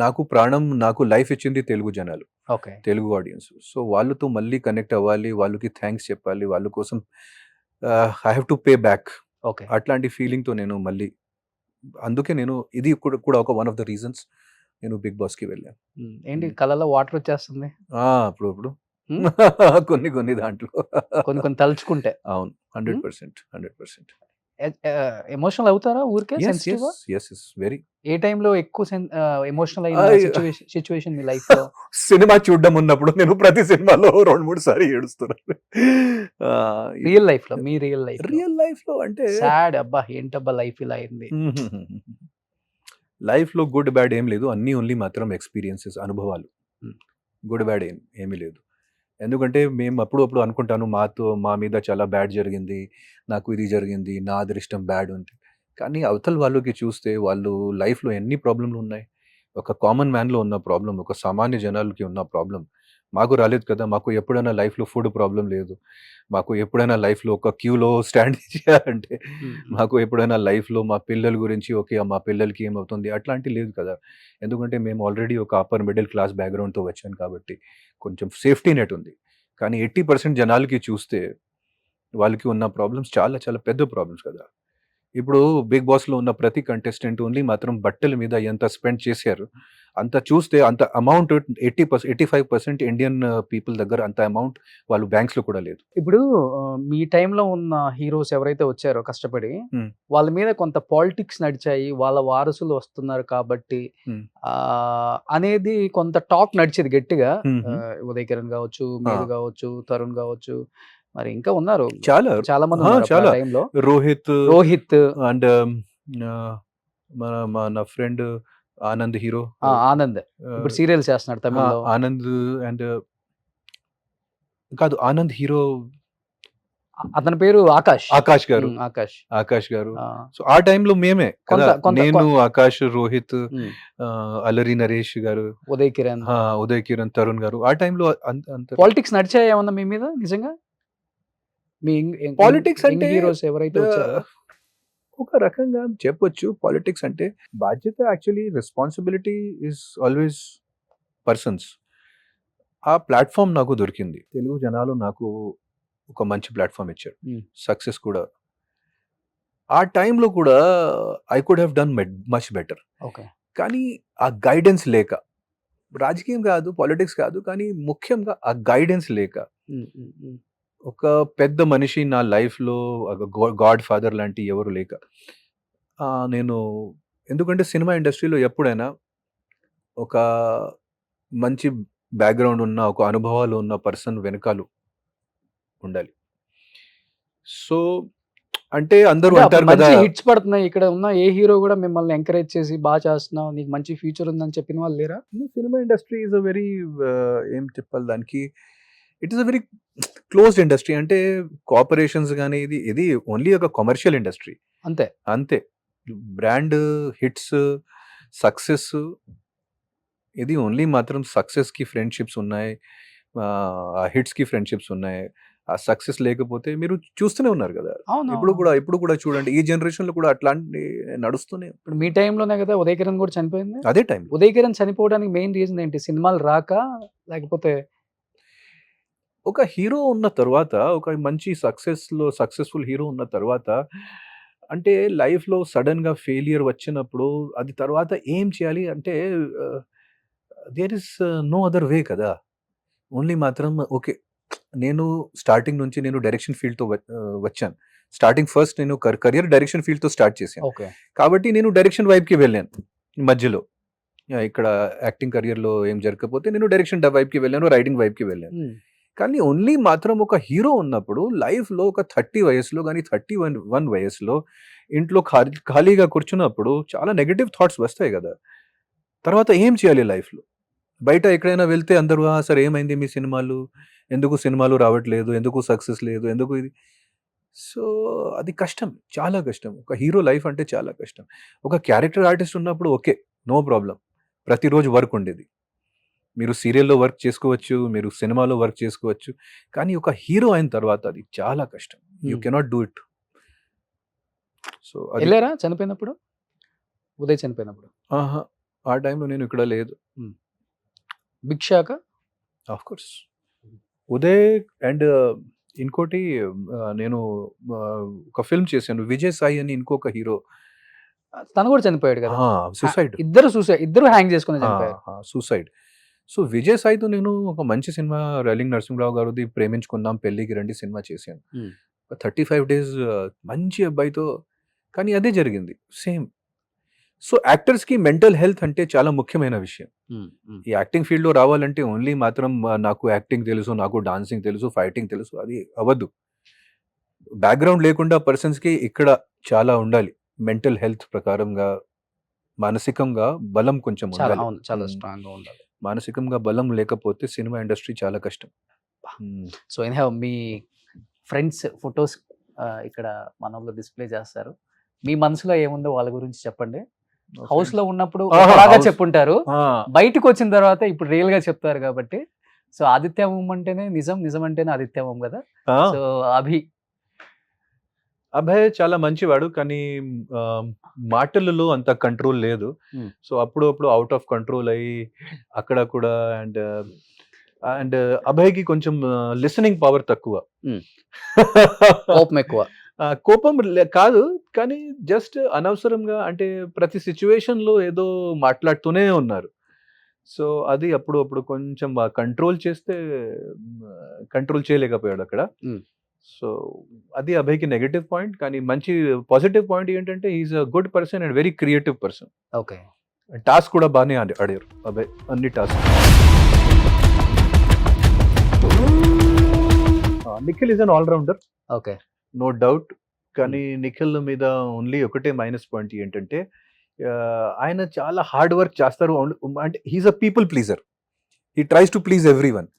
నాకు ప్రాణం, నాకు లైఫ్ ఇచ్చింది తెలుగు జనాలు, ఓకే తెలుగు ఆడియన్స్. సో వాళ్ళతో మళ్ళీ కనెక్ట్ అవ్వాలి, వాళ్ళకి థ్యాంక్స్ చెప్పాలి, వాళ్ళ కోసం I have to pay back, okay. అట్లాంటి ఫీలింగ్తో నేను మళ్ళీ, అందుకే నేను ఇది కూడా ఒక వన్ ఆఫ్ ద రీజన్స్ నేను బిగ్ బాస్కి వెళ్ళాను. ఏంటి కళ్ళలో వాటర్ వచ్చేస్తుంది అప్పుడు కొన్ని దాంట్లో కొన్ని తలుచుకుంటే. అవును, 100%. ఎమోషనల్ అవుతారా ఊరికే? వెరీ. ఏ టైంలో ఎక్కువ ఎమోషనల్ అయిన సిచ్యువేషన్ మీ లైఫ్ లో? సినిమా చూడడం ఉన్నప్పుడు నేను ప్రతి సినిమాలో 2-3 సార్లు ఏడుస్తున్నాను. రియల్ లైఫ్ లో, మీ రియల్ లైఫ్ లో అంటే సాడ్, అబ్బా ఏంటబ్బా లైఫ్ ఇలా అయింది. లైఫ్ లో గుడ్ బ్యాడ్ ఏం లేదు, అన్ని ఓన్లీ మాత్రం ఎక్స్పీరియన్సెస్, అనుభవాలు. గుడ్ బ్యాడ్ ఏమీ లేదు. ఎందుకంటే మేము అప్పుడు అనుకుంటాను, మా మీద చాలా బ్యాడ్ జరిగింది, నాకు ఇది జరిగింది, నా అదృష్టం బ్యాడ్ ఉంది. కానీ అవతల వాళ్ళకి చూస్తే వాళ్ళు లైఫ్లో ఎన్ని ప్రాబ్లంలు ఉన్నాయి. ఒక కామన్ మ్యాన్లో ఉన్న ప్రాబ్లం, ఒక సామాన్య జనాలకి ఉన్న ప్రాబ్లం మాకు రాలేదు కదా. మాకు ఎప్పుడైనా లైఫ్లో ఫుడ్ ప్రాబ్లం లేదు, మాకు ఎప్పుడైనా లైఫ్లో ఒక క్యూలో స్టాండ్ చేయాలంటే, మాకు ఎప్పుడైనా లైఫ్లో మా పిల్లల గురించి ఓకే మా పిల్లలకి ఏమవుతుంది అట్లాంటి లేదు కదా. ఎందుకంటే మేము ఆల్రెడీ ఒక అప్పర్ మిడిల్ క్లాస్ బ్యాక్గ్రౌండ్తో వచ్చాను కాబట్టి కొంచెం సేఫ్టీ నెట్ ఉంది. కానీ 80% జనాలకి చూస్తే వాళ్ళకి ఉన్న ప్రాబ్లమ్స్ చాలా చాలా పెద్ద ప్రాబ్లమ్స్ కదా. ఇప్పుడు బిగ్ బాస్లో ఉన్న ప్రతి కంటెస్టెంట్ ఓన్లీ మాత్రం బట్టల మీద ఎంత స్పెండ్ చేశారు అంత చూస్తే, అంత అమౌంట్ 85% ఇండియన్ పీపుల్ దగ్గర అంత అమౌంట్ వాళ్ళు బ్యాంక్స్లో కూడా లేదు. ఇప్పుడు మీ టైంలో ఉన్న హీరోస్ ఎవరైతే వచ్చారో కష్టపడి, వాళ్ళ మీద కొంత పాలిటిక్స్ నడిచాయి, వాళ్ళ వారసులు వస్తున్నారు కాబట్టి అనేది కొంత టాక్ నడిచేది గట్టిగా. ఉదయ్ కిరణ్ కావచ్చు, మీరు కావచ్చు, తరుణ్ కావచ్చు, మరి ఇంకా ఉన్నారు చాలా మంది చాలా టైంలో. రోహిత్ అండ్ మన ఫ్రెండ్ ఆనంద్, హీరో ఆనంద్ ఇప్పుడు సీరియల్ చేస్తున్నాడు తమిళ్లో. ఆనంద్ అండ్ కాదు, ఆనంద్ హీరో, అతని పేరు ఆకాష్. ఆకాష్ గారు. ఆకాష్. ఆకాష్ గారు. ఆ, సో ఆ టైంలో మేమే కదా, కొంత- నేను, ఆకాష్, రోహిత్, ఉమ్, అల్లరి నరేష్ గారు, ఉదయ్ కిరణ్. ఉదయ్ కిరణ్, తరుణ్ గారు ఆ టైంలో అంత పాలిటిక్స్ నడిచాయి ఏమన్నా మీ మీద నిజంగా? మీ Politics అంటే, హీరోస్ ఎవరైతే వచ్చారో ఒక రకంగా చెప్పొచ్చు. పాలిటిక్స్ అంటే బాధ్యత, actually responsibility is always persons. ఆ ప్లాట్ఫామ్ నాకు దొరికింది. తెలుగు జనాలు నాకు ఒక మంచి ప్లాట్ఫామ్ ఇచ్చారు. Hmm. సక్సెస్ కూడా ఆ టైంలో కూడా I could have done much better. Okay. కానీ ఆ గైడెన్స్ లేక, రాజకీయం కాదు, పాలిటిక్స్ కాదు, కానీ ముఖ్యంగా ఆ గైడెన్స్ లేక, ఒక పెద్ద మనిషి నా లైఫ్లో, గాడ్ ఫాదర్ లాంటి ఎవరు లేక, నేను, ఎందుకంటే సినిమా ఇండస్ట్రీలో ఎప్పుడైనా ఒక మంచి బ్యాక్గ్రౌండ్ ఉన్న, ఒక అనుభవాలు ఉన్న పర్సన్ వెనకాలు ఉండాలి. సో అంటే అందరూ అంటారు కదా, మంచి హిట్స్ పడుతున్నాయి ఇక్కడ ఉన్న ఏ హీరో కూడా మిమ్మల్ని ఎంకరేజ్ చేసి బాగా చేస్తున్నావు, నీకు మంచి ఫ్యూచర్ ఉందని చెప్పిన వాళ్ళు లేరా? Cinema industry is a very, ఏం చెప్పాలి దానికి, it is a very closed industry. అంటే కోఆపరేషన్స్ కానీ, ఇది ఓన్లీ ఒక కమర్షియల్ ఇండస్ట్రీ అంతే. అంతే. బ్రాండ్ హిట్స్, సక్సెస్, ఇది ఓన్లీ మాత్రం సక్సెస్కి ఫ్రెండ్షిప్స్ ఉన్నాయి, ఆ హిట్స్కి ఫ్రెండ్షిప్స్ ఉన్నాయి. ఆ సక్సెస్ లేకపోతే మీరు చూస్తూనే ఉన్నారు కదా, అవును. ఇప్పుడు కూడా చూడండి, ఈ జనరేషన్లో కూడా అట్లాంటి నడుస్తూనే. ఇప్పుడు మీ టైంలోనే కదా ఉదయ్ కిరణ్ కూడా చనిపోయింది. అదే టైం ఉదయ్ కిరణ్ చనిపోవడానికి మెయిన్ రీజన్ ఏంటి? సినిమాలు రాక, లేకపోతే ఒక హీరో ఉన్న తర్వాత, ఒక మంచి సక్సెస్ఫుల్ హీరో ఉన్న తర్వాత, అంటే లైఫ్లో సడన్గా ఫెయిలియర్ వచ్చినప్పుడు అది తర్వాత ఏం చేయాలి అంటే, there is no other way కదా. ఓన్లీ మాత్రం ఓకే, నేను స్టార్టింగ్ నుంచి నేను డైరెక్షన్ ఫీల్డ్తో వచ్చాను. ఫస్ట్ నేను కెరియర్ డైరెక్షన్ ఫీల్డ్తో స్టార్ట్ చేశాను. ఓకే. కాబట్టి నేను డైరెక్షన్ వైపుకి వెళ్ళాను మధ్యలో. ఇక్కడ యాక్టింగ్ కెరియర్లో ఏం జరగకపోతే నేను డైరెక్షన్ వైపుకి వెళ్ళాను, రైటింగ్ వైపుకి వెళ్ళాను. కానీ ఓన్లీ మాత్రం ఒక హీరో ఉన్నప్పుడు లైఫ్లో ఒక 30 వయసులో కానీ 31 వయసులో ఇంట్లో ఖాళీగా కూర్చున్నప్పుడు చాలా నెగటివ్ థాట్స్ వస్తాయి కదా. తర్వాత ఏం చేయాలి లైఫ్లో? బయట ఎక్కడైనా వెళ్తే అందరూ సరే ఏమైంది మీ సినిమాలు, ఎందుకు సినిమాలు రావట్లేదు, ఎందుకు సక్సెస్ లేదు, ఎందుకు ఇది. సో అది కష్టం, చాలా కష్టం. ఒక హీరో లైఫ్ అంటే చాలా కష్టం. ఒక క్యారెక్టర్ ఆర్టిస్ట్ ఉన్నప్పుడు ఓకే, నో ప్రాబ్లం, ప్రతిరోజు వర్క్ ఉండేది. మీరు సీరియల్లో వర్క్ చేసుకోవచ్చు, మీరు సినిమాలో వర్క్ చేసుకోవచ్చు. కానీ ఒక హీరో అయిన తర్వాత అది చాలా కష్టం. You cannot do it. So వెళ్ళారా చనిపోయినప్పుడు? ఉదయ్ చనిపోయినప్పుడు ఆ టైంలో నేను ఇక్కడ లేదు. Big shock. Of course Uday and ఇంకోటి, నేను ఒక ఫిల్మ్ చేశాను, విజయ్ సాయి అని ఇంకొక హీరో, తను కూడా చనిపోయాడు కదా. సూసైడ్. ఇద్దరు హ్యాంగ్ చేసుకుని చనిపోయారు. సూసైడ్. సో విజయ్ సాయితో నేను ఒక మంచి సినిమా, రైలింగ్ నరసింహరావు గారిది ప్రేమించుకుందాం పెళ్ళికి రండి సినిమా చేశాను. 35 days మంచి అబ్బాయితో. కానీ అదే జరిగింది సేమ్. సో యాక్టర్స్కి మెంటల్ హెల్త్ అంటే చాలా ముఖ్యమైన విషయం. ఈ యాక్టింగ్ ఫీల్డ్లో రావాలంటే ఓన్లీ మాత్రం నాకు యాక్టింగ్ తెలుసు, నాకు డాన్సింగ్ తెలుసు, ఫైటింగ్ తెలుసు, అది అవ్వద్దు. బ్యాక్గ్రౌండ్ లేకుండా పర్సన్స్కి ఇక్కడ చాలా ఉండాలి. మెంటల్ హెల్త్ ప్రకారంగా, మానసికంగా బలం కొంచెం ఉండాలి. చాలా స్ట్రాంగ్ గా ఉండాలి. మానసికంగా బలం లేకపోతే సినిమా ఇండస్ట్రీ చాలా కష్టం. సో మీ ఫ్రెండ్స్ ఫొటోస్ ఇక్కడ మనలో డిస్ప్లే చేస్తారు. మీ మనసులో ఏముందో వాళ్ళ గురించి చెప్పండి. హౌస్ లో ఉన్నప్పుడు బాగా చెప్పుంటారు, బయటకు వచ్చిన తర్వాత ఇప్పుడు రియల్ గా చెప్తారు కాబట్టి. సో ఆదిత్య ఓం అంటేనే నిజం అంటేనే ఆదిత్య ఓం కదా. సో అభయ్ చాలా మంచివాడు, కానీ మాటలలో అంత కంట్రోల్ లేదు. సో అప్పుడు అవుట్ ఆఫ్ కంట్రోల్ అయ్యి అక్కడ కూడా. అండ్ అభయ్కి కొంచెం లిసనింగ్ పవర్ తక్కువ. కోపం ఎక్కువ. కోపం కాదు, కానీ జస్ట్ అనవసరంగా, అంటే ప్రతి సిచ్యువేషన్ లో ఏదో మాట్లాడుతూనే ఉన్నారు. సో అది అప్పుడు కొంచెం కంట్రోల్ చేస్తే కంట్రోల్ చేయలేకపోయాడు అక్కడ. సో అది అభయ్కి నెగటివ్ పాయింట్. కానీ మంచి పాజిటివ్ పాయింట్ ఏంటంటే he's a good person and very creative person. Okay. Task కూడా బాగానే ఆడారు అభయ్, అన్ని task. Nikhil is an allrounder. Okay, no doubt. కానీ నిఖిల్ మీద ఓన్లీ ఒకటే మైనస్ పాయింట్ ఏంటంటే ఆయన చాలా హార్డ్ వర్క్ చేస్తారు. అంటే he's a people pleaser. He tries to please everyone.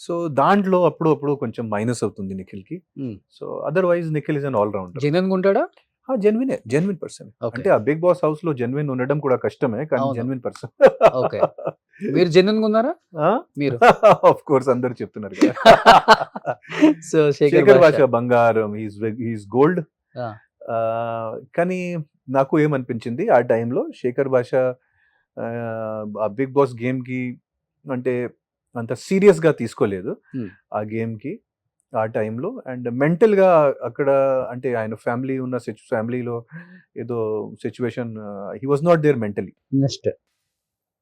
So దాంట్లో అప్పుడు కొంచెం మైనస్ అవుతుంది నిఖిల్కి. Hmm. So otherwise Nikhil is an all rounder. Genuine ఉంటాడా? Genuine person. Okay. అంటే ఆ బిగ్ బాస్ హౌస్ లో జెన్యున్ ఉండడం కూడా కష్టమే, కానీ అవును. Genuine person. Okay. మీరు జెన్యున్ ఉన్నారా మీరు? ఆఫ్ కోర్స్ అందరు చెప్తున్నారు కదా. సో శేఖర్ భాష బంగారం, హీస్ గోల్డ్. Ah. కానీ నాకు ఏమనిపించింది ఆ టైంలో, శేఖర్ భాష ఆ బిగ్ బాస్ గేమ్ కి అంటే అంత సీరియస్ గా తీసుకోలేదు ఆ గేమ్ కి ఆ టైంలో. అండ్ మెంటల్ గా అక్కడ అంటే ఆయన ఫ్యామిలీ ఉన్న ఫ్యామిలీలో ఏదో situation, he was not there mentally. Next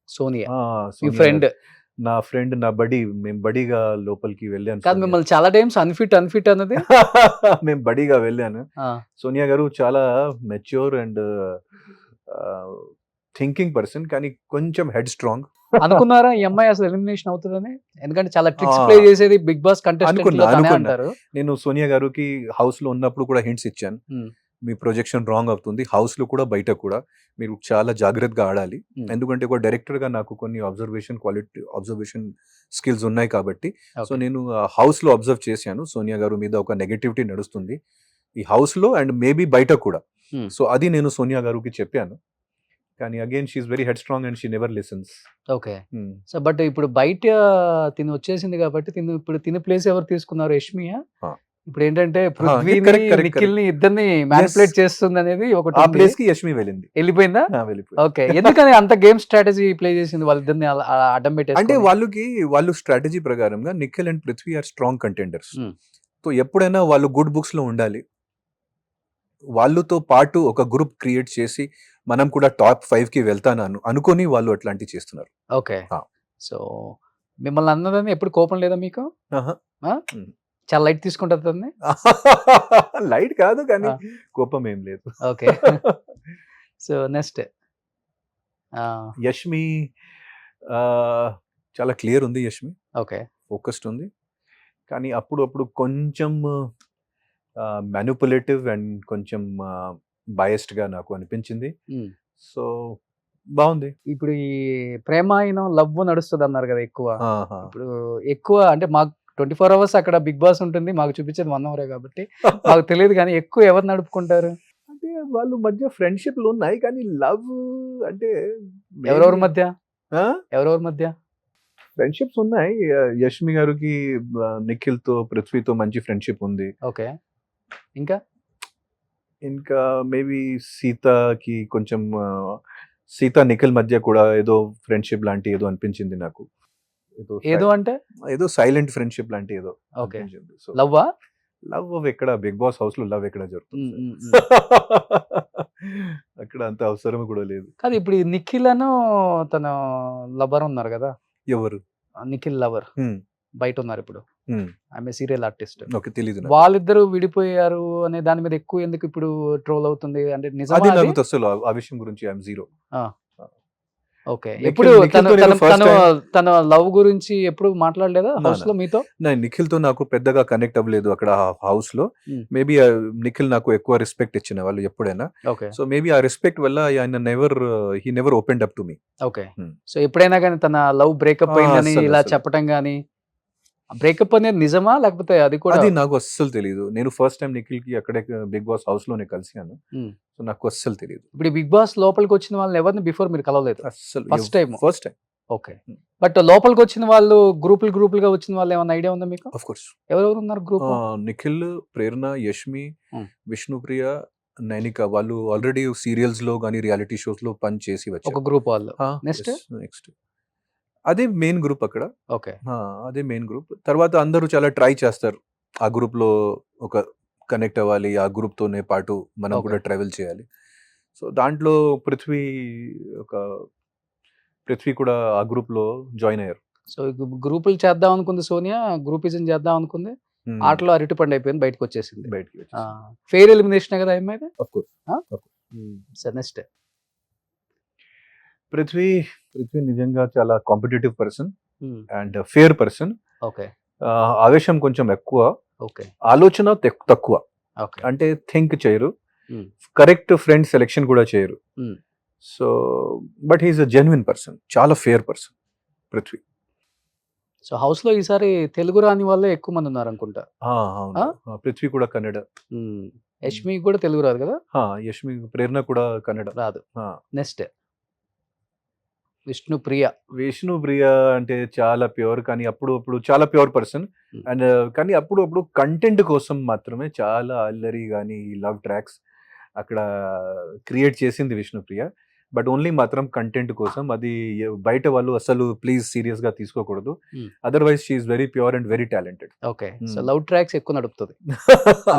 Sonia friend, నా ఫ్రెండ్, నా బడీ, మేము బడీగా లోపలికి వెళ్ళాను. కాదు మిమ్మల్ని చాలా టైమ్స్ అన్ఫిట్ అన్నది. మేము బడీగా వెళ్ళాను. సోనియా గారు చాలా మెచ్యూర్ అండ్ థింకింగ్ పర్సన్, కానీ కొంచెం హెడ్ స్ట్రాంగ్. అనుకున్నారా ఈ అమ్మాయి అసలు ఎలిమినేషన్ అవుతుందని? ఎందుకంటే చాలా ట్రిక్స్ ప్లే చేసేది బిగ్ బాస్ కంటెస్టెంట్ అంటారు. నేను సోనియా గారికి హౌస్ లో ఉన్నప్పుడు కూడా హింట్స్ ఇచ్చాను, మీ ప్రొజెక్షన్ రాంగ్ అవుతుంది, హౌస్ లో కూడా బయట కూడా మీరు చాలా జాగ్రత్తగా ఆడాలి. ఎందుకంటే ఒక డైరెక్టర్ గా నాకు కొన్ని అబ్జర్వేషన్ స్కిల్స్ ఉన్నాయి కాబట్టి. సో నేను హౌస్ లో అబ్జర్వ్ చేశాను, సోనియా గారు మీద ఒక నెగటివిటీ నడుస్తుంది ఈ హౌస్ లో అండ్ మేబీ బయట కూడా. సో అది నేను సోనియా గారికి చెప్పాను, కానీ again she's very head strong and she never listens. Okay. So but ఇప్పుడు బయట తిని వచ్చేసింది కాబట్టి ఇప్పుడు తిని ప్లేస్ ఎవరు తీసుకున్నారు? యష్మియా. ఇప్పుడు ఏంటంటే నిఖిల్ని ఇద్దరిని మ్యానిపులేట్ చేస్తుంది అనేది ఒకటి. ఆ ప్లేస్ కి యష్మి వెళ్ళిపోయిందా? ఓకే. ఎందుకని అంత గేమ్ స్ట్రాటజీ ప్లే చేసింది వాళ్ళిద్దరిని అడ్డం పెట్టేసి? అంటే వాళ్ళు స్ట్రాటజీ ప్రకారంగా Nikhil and Prithvi are strong contenders. So ఎప్పుడైనా వాళ్ళు గుడ్ బుక్స్ లో ఉండాలి, వాళ్ళతో పాటు ఒక గ్రూప్ క్రియేట్ చేసి మనం కూడా టాప్ 5 కి వెళ్తాను అనుకొని వాళ్ళు అట్లాంటివి చేస్తున్నారు. ఓకే. సో మిమ్మల్ని అన్నదని ఎప్పుడు కోపం లేదా మీకు? చాలా లైట్ తీసుకుంటారు. లైట్ కాదు, కానీ కోపం ఏం లేదు. ఓకే. సో నెక్స్ట్ యష్మి చాలా క్లియర్ ఉంది. యష్మి ఓకే, ఫోకస్డ్ ఉంది, కానీ అప్పుడు కొంచెం మ్యానిపులేటివ్ అండ్ కొంచెం బయస్డ్ గా నాకు అనిపించింది. సో బాగుంది. ఇప్పుడు ఈ ప్రేమాయణం లవ్ నడుస్తుంది అన్నారు కదా ఎక్కువ. ఇప్పుడు ఎక్కువ అంటే మాకు 24 hours అక్కడ బిగ్ బాస్ ఉంటుంది, మాకు చూపించేది 1 hour కాబట్టి మాకు తెలియదు, కానీ ఎక్కువ ఎవరు నడుపుకుంటారు? అంటే వాళ్ళ మధ్య ఫ్రెండ్షిప్లు ఉన్నాయి, కానీ లవ్ అంటే ఎవరెవరి మధ్య ఫ్రెండ్షిప్స్ ఉన్నాయి. యష్మి గారికి నిఖిల్ తో, పృథ్వీతో మంచి ఫ్రెండ్షిప్ ఉంది. ఓకే. ఇంకా మేబీ సీతకి కొంచెం సీత నిఖిల్ మధ్య కూడా ఏదో ఫ్రెండ్షిప్ లాంటి ఏదో అనిపించింది నాకు. ఏదో అంటే ఏదో సైలెంట్ ఫ్రెండ్షిప్ లాంటి ఏదో. ఓకే. లవ్వా? లవ్ ఎక్కడ బిగ్ బాస్ హౌస్ లో లవ్ ఎక్కడ జరుగుతుంది? అక్కడ అంత అవసరం కూడా లేదు. కాదు, ఇప్పుడు నిఖిల్ అను తన లవర్ ఉన్నారు కదా. ఎవరు? నిఖిల్ లవర్ బయట ఉన్నారు ఇప్పుడు, ఆమె సీరియల్ ఆర్టిస్ట్. తెలీదు. వాళ్ళిద్దరు విడిపోయారు అనే దాని మీద ఎక్కువ ఎందుకు ఇప్పుడు ట్రోల్ అవుతుంది? అంటే నిజమా? అసలు ఆ విషయం గురించి ఐఎమ్ జీరో. ఓకే. ఎప్పుడు తన లవ్ గురించి ఎప్పుడు మాట్లాడలేదా హౌస్ లో మీతో? నిఖిల్ తో నాకు పెద్దగా కనెక్ట్ అవ్వలేదు అక్కడ హౌస్ లో. మేబీ నిఖిల్ నాకు ఎక్కువ రెస్పెక్ట్ ఇచ్చిన వాళ్ళు ఎప్పుడైనా. సో మేబీ ఆ రెస్పెక్ట్ వల్ల ఆయన he never opened up to me. Okay. So ఎప్పుడైనా కానీ తన లవ్ బ్రేకప్ అయిందని ఇలా చెప్పడం కానీ, బ్రేకప్ అనేది నిజమా లేకపోతే అది కూడా? అది నాకు అస్సలు తెలియదు. నేను ఫస్ట్ టైం నిఖిల్ కి అక్కడే బిగ్ బాస్ హౌస్ లోనే కలిసాను. సో నాకు అస్సలు తెలియదు. ఇప్పుడు బిగ్ బాస్ లోపలికి వచ్చిన వాళ్ళని ఎవరిని బిఫోర్ మీరు కలవలేదు? అస్సలు first time. Okay. Hmm. But లోపలికి వచ్చిన వాళ్ళు గ్రూపులుగా వచ్చిన వాళ్ళు ఏమైనా ఐడియా ఉందా మీకు? Of course. ఎవరెవరు ఉన్నారు గ్రూప్? నిఖిల్, ప్రేరణ, యష్మి, విష్ణుప్రియ, నైనిక. వాళ్ళు ఆల్రెడీ సీరియల్స్ లో కానీ రియాలిటీ షోస్ లో పని చేసి వచ్చారు. ఒక గ్రూప్ వాళ్ళు. నెక్స్ట్ అదే మెయిన్ గ్రూప్ అక్కడ. ఓకే. అదే మెయిన్ గ్రూప్. తర్వాత అందరూ చాలా ట్రై చేస్తారు ఆ గ్రూప్ లో ఒక కనెక్ట్ అవ్వాలి, ఆ గ్రూప్ తోనే పాటు మనం కూడా ట్రావెల్ చేయాలి. సో దాంట్లో పృథ్వీ కూడా ఆ గ్రూప్ లో జాయిన్ అయ్యారు. సో గ్రూపులు చేద్దాం అనుకుంది సోనియా, గ్రూపిజం చేద్దాం అనుకుంది, ఆటలో అరటి పండు అయిపోయింది, బయటకు వచ్చేసింది. ఫెయిర్ ఎలిమినేషన్ కదా అమ్మాయి. నెక్స్ట్ పృథ్వీ నిజంగా చాలా competitive person and fair person. Okay. ఆవేశం కొంచెం ఎక్కువ, ఓకే, ఆలోచన తక్కువ. అంటే థింక్ చేయరు, కరెక్ట్ ఫ్రెండ్ సెలెక్షన్ కూడా చేయరు. So but he's a genuine person, చాలా fair person Prithvi. So house లో ఈసారి తెలుగు రాని వాళ్ళే ఎక్కువ మంది ఉన్నారు అనుకుంటా. అవును. పృథ్వీ కూడా కన్నడ. యష్మి కూడా తెలుగు రాదు కదా. యష్మి, ప్రేరణ కూడా కన్నడ. రాదు. ఆ, నెక్స్ట్ విష్ణు ప్రియ. విష్ణు ప్రియ అంటే చాలా ప్యూర్, కానీ అప్పుడు చాలా ప్యూర్ పర్సన్. Hmm. అండ్ కానీ అప్పుడు కంటెంట్ కోసం మాత్రమే చాలా అల్లరి కానీ లవ్ ట్రాక్స్ అక్కడ క్రియేట్ చేసింది విష్ణుప్రియ. బట్ ఓన్లీ మాత్రం కంటెంట్ కోసం. అది బయట వాళ్ళు అసలు ప్లీజ్ సీరియస్ గా తీసుకోకూడదు. Hmm. Otherwise she's very pure and very talented. Okay. So love tracks ఎక్కువ నడుపుతుంది.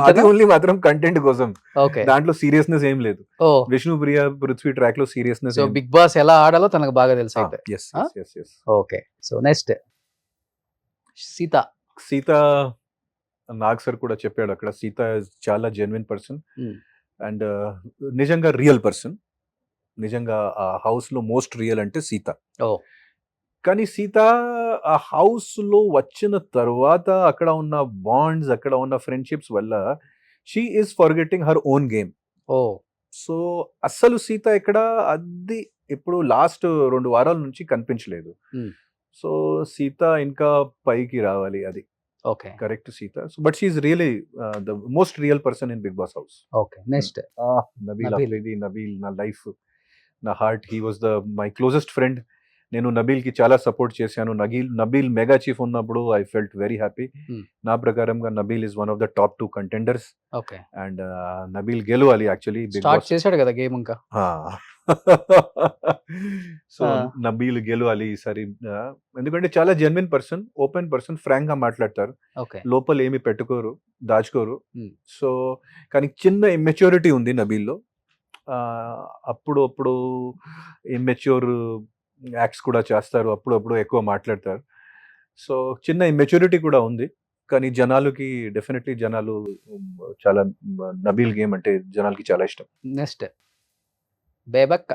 అది ఓన్లీ మాత్రం కంటెంట్ కోసం, ఓకే. దాంట్లో సీరియస్నెస్ ఏం లేదు. ఓ విష్ణుప్రియ పృథ్వీ ట్రాక్ లో సీరియస్నెస్. సో బిగ్ బాస్ ఎలా ఆడాలో తనకు బాగా తెలుసు అయితే. Okay. So next Sita. Sita, Nag sir కూడా చెప్పాడు అక్కడ, సీత చాలా జెన్యున్ పర్సన్ అండ్ నిజంగా రియల్ పర్సన్. నిజంగా ఆ హౌస్ లో మోస్ట్ రియల్ అంటే సీత. ఓ కానీ సీత ఆ హౌస్ లో వచ్చిన తర్వాత అక్కడ ఉన్న బాండ్స్, అక్కడ ఉన్న ఫ్రెండ్షిప్స్ వల్ల she is forgetting her own game. Oh so అస్సలు సీత ఇక్కడ అది ఇప్పుడు లాస్ట్ 2 వారాల నుంచి కనిపించలేదు. సో సీత ఇంకా పైకి రావాలి, అది okay. Correct Seetha. But she is really the most real person in big boss house. Okay. Next Nabeel Nabeel. Afridi. Nabeel నా లైఫ్, నా heart. He was my closest friend. నేను నబీల్కి చాలా సపోర్ట్ చేశాను. నబీల్ మెగా చీఫ్ ఉన్నప్పుడు ఐ ఫెల్ట్ వెరీ హ్యాపీ. నా ప్రకారంగా Nabeel is one of the top 2 contenders. Okay. And Nabeel గెలవాలి యాక్చువల్లీ బిగ్ స్టార్ట్ బాస్. చేశాడు కదా గేమ్ ఇంకా. సో నబీల్ గెలవాలి ఈసారి. ఎందుకంటే చాలా genuine person, open person, frank గా మాట్లాడతారు. ఓకే. లోపల ఏమి పెట్టుకోరు, దాచుకోరు. Hmm. సో కానీ చిన్న ఇమ్మెచ్యూరిటీ ఉంది నబీల్లో. అప్పుడు ఇమ్మెచ్యూర్ యాక్ట్స్ కూడా చేస్తారు, అప్పుడు ఎక్కువ మాట్లాడతారు. సో చిన్న ఇమ్మెచ్యూరిటీ కూడా ఉంది. కానీ జనాలకి డెఫినెట్లీ జనాలు చాలా నబీల్ గేమ్ అంటే జనాలకి చాలా ఇష్టం. నెక్స్ట్ బేబక్క.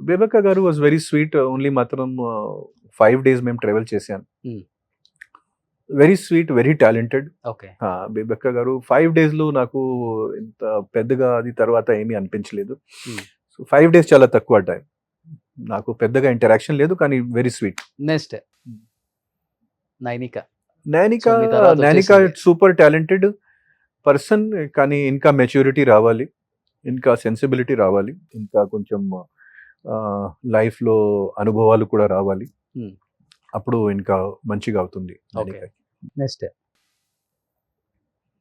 బేబక్క గారు వాజ్ వెరీ స్వీట్. ఓన్లీ మాత్రం 5 days మేము ట్రావెల్ చేశాను. Very sweet, very talented. Okay. Bebakka గారు 5 days లో నాకు ఇంత పెద్దగా అది తర్వాత ఏమీ అనిపించలేదు. సో 5 days చాలా తక్కువ టైం. నాకు పెద్దగా ఇంటరాక్షన్ లేదు, కానీ very sweet. Next Nainika. Nainika So, మీ తర్వాత వచ్చేసింది. సూపర్ టాలెంటెడ్ పర్సన్, కానీ ఇంకా మెచ్యూరిటీ రావాలి, ఇంకా సెన్సిబిలిటీ రావాలి, ఇంకా కొంచెం లైఫ్ లో అనుభవాలు కూడా రావాలి. Hmm. అప్పుడు ఇంకా మంచిగా అవుతుంది. Okay. నెక్స్ట్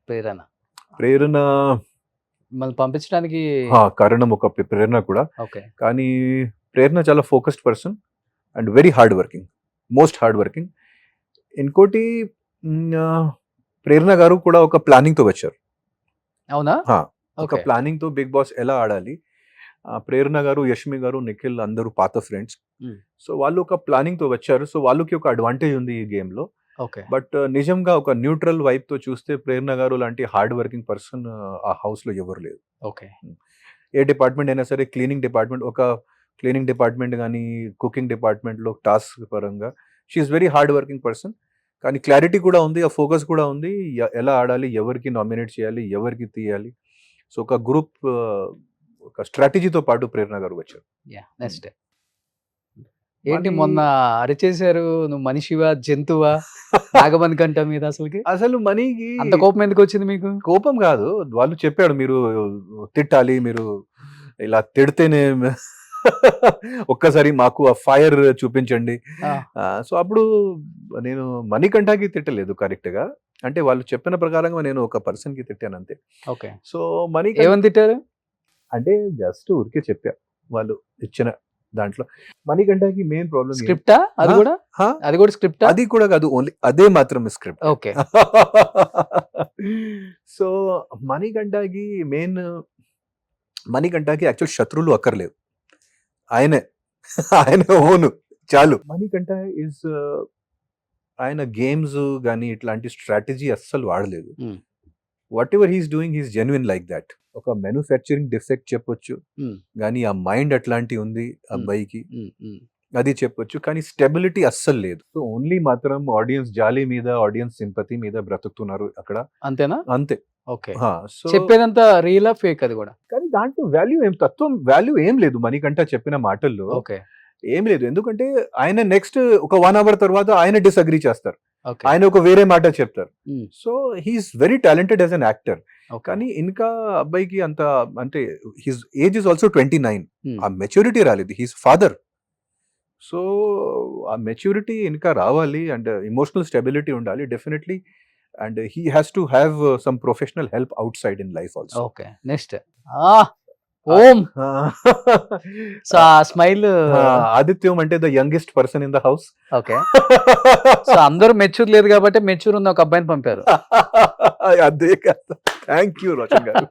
ప్రేరణ. ప్రేరణ మిమ్మల్ని పంపించడానికి. కారణం ఒక ప్రేరణ కూడా. ఓకే. కానీ ప్రేరణ చాలా focused person and very hard working, most hard working. ఇంకోటి ప్రేరణ గారు కూడా ఒక ప్లానింగ్ తో వచ్చారు. అవునా? ఒక ఓకే. ప్లానింగ్ తో బిగ్ బాస్ ఎలా ఆడాలి. ప్రేరణ గారు, యష్మి గారు, నిఖిల్ అందరూ పాత ఫ్రెండ్స్. Hmm. సో వాళ్ళు ఒక ప్లానింగ్ తో వచ్చారు. సో వాళ్ళకి ఒక అడ్వాంటేజ్ ఉంది ఈ గేమ్ లో. ఓకే. బట్ నిజంగా ఒక న్యూట్రల్ వైప్ తో చూస్తే ప్రేరణ గారు లాంటి హార్డ్ వర్కింగ్ పర్సన్ ఆ హౌస్ లో ఎవరు లేదు. ఓకే. ఏ డిపార్ట్మెంట్ అయినా సరే, క్లీనింగ్ డిపార్ట్మెంట్, ఒక క్లీనింగ్ డిపార్ట్మెంట్ కానీ కుకింగ్ డిపార్ట్మెంట్లో టాస్క్ పరంగా she's very hard working person. కానీ క్లారిటీ కూడా ఉంది, ఆ ఫోకస్ కూడా ఉంది, ఎలా ఆడాలి, ఎవరికి నామినేట్ చేయాలి, ఎవరికి తీయాలి. సో ఒక గ్రూప్, ఒక స్ట్రాటజీతో పాటు ప్రేరణ గారు వచ్చారు. నెక్స్ట్ ఏంటి మొన్న అరిచేశారు, నువ్వు మనిషివా జంతువా నాగమణి కంట మీద అసలుకి అసలు మనీకి అంత కోపం ఎందుకు వచ్చింది మీకు? కోపం కాదు, వాళ్ళు చెప్పాడు మీరు తిట్టాలి, మీరు ఇలా తిడితేనే ఒక్కసారి మాకు ఆ ఫైర్ చూపించండి. సో అప్పుడు నేను మణికంఠకి తిట్టలేదు కరెక్ట్ గా, అంటే వాళ్ళు చెప్పిన ప్రకారంగా నేను ఒక పర్సన్ కి తిట్టాను అంతే. ఓకే. సో మణి ఏమని తిట్టారు? అంటే జస్ట్ ఊరికే చెప్పా వాళ్ళు ఇచ్చిన దాంట్లో. మణికంఠకి మెయిన్ ప్రాబ్లం స్క్రిప్టా? అది కూడా స్క్రిప్టా? అది కూడా కాదు, ఓన్లీ అదే మాత్రమే స్క్రిప్ట్. ఓకే. సో మణికంఠకి యాక్చువల్ శత్రువులు అక్కర్లేదు, ఆయనే ఓను చాలు. మణికంఠ ఇస్ ఆయన గేమ్స్ కానీ ఇట్లాంటి స్ట్రాటజీ అస్సలు వాడలేదు. What ever he's doing he's genuine like that. ఒక మ్యానుఫ్యాక్చరింగ్ డిఫెక్ట్ చెప్పొచ్చు, కానీ ఆ మైండ్ అట్లాంటి ఉంది అబ్బాయికి, అది చెప్పొచ్చు. కానీ స్టెబిలిటీ అస్సలు లేదు. సో ఓన్లీ మాత్రం ఆడియన్స్ జాలి మీద, ఆడియన్స్ సింపతి మీద బ్రతుకుతున్నారు అక్కడ, అంతేనా? అంతే. ఓకే. సో చెప్పేదంతా రియల్ ఫేక్ అది కూడా? కానీ దాంట్లో వాల్యూ ఏం లేదు మణికంఠ చెప్పిన మాటల్లో. ఓకే. ఏం లేదు, ఎందుకంటే ఆయన నెక్స్ట్ ఒక 1 hour తర్వాత ఆయన డిసగ్రీ చేస్తారు, ఓకే ఆయన ఒక వేరే మాట చెప్తారు. Hmm. So he's very talented as an actor. Okay కానీ ఇంకా అబ్బాయికి అంత అంటే his age is also 29, Hmm. ఆ మెచ్యూరిటీ రాలేదు. His father. సో ఆ మెచ్యూరిటీ ఇంకా రావాలి అండ్ ఎమోషనల్ స్టెబిలిటీ ఉండాలి definitely. And he has to have some professional help out side in life also. Okay next Om. So ఆ స్మైల్. ఆదిత్యం అంటే the youngest person in the house. Okay so అందరూ mature లేదు కాబట్టి mature ఉన్న ఒక అబ్బాయిని పంపారు. అదే కదా, థ్యాంక్ యూ రోషన్ గారు.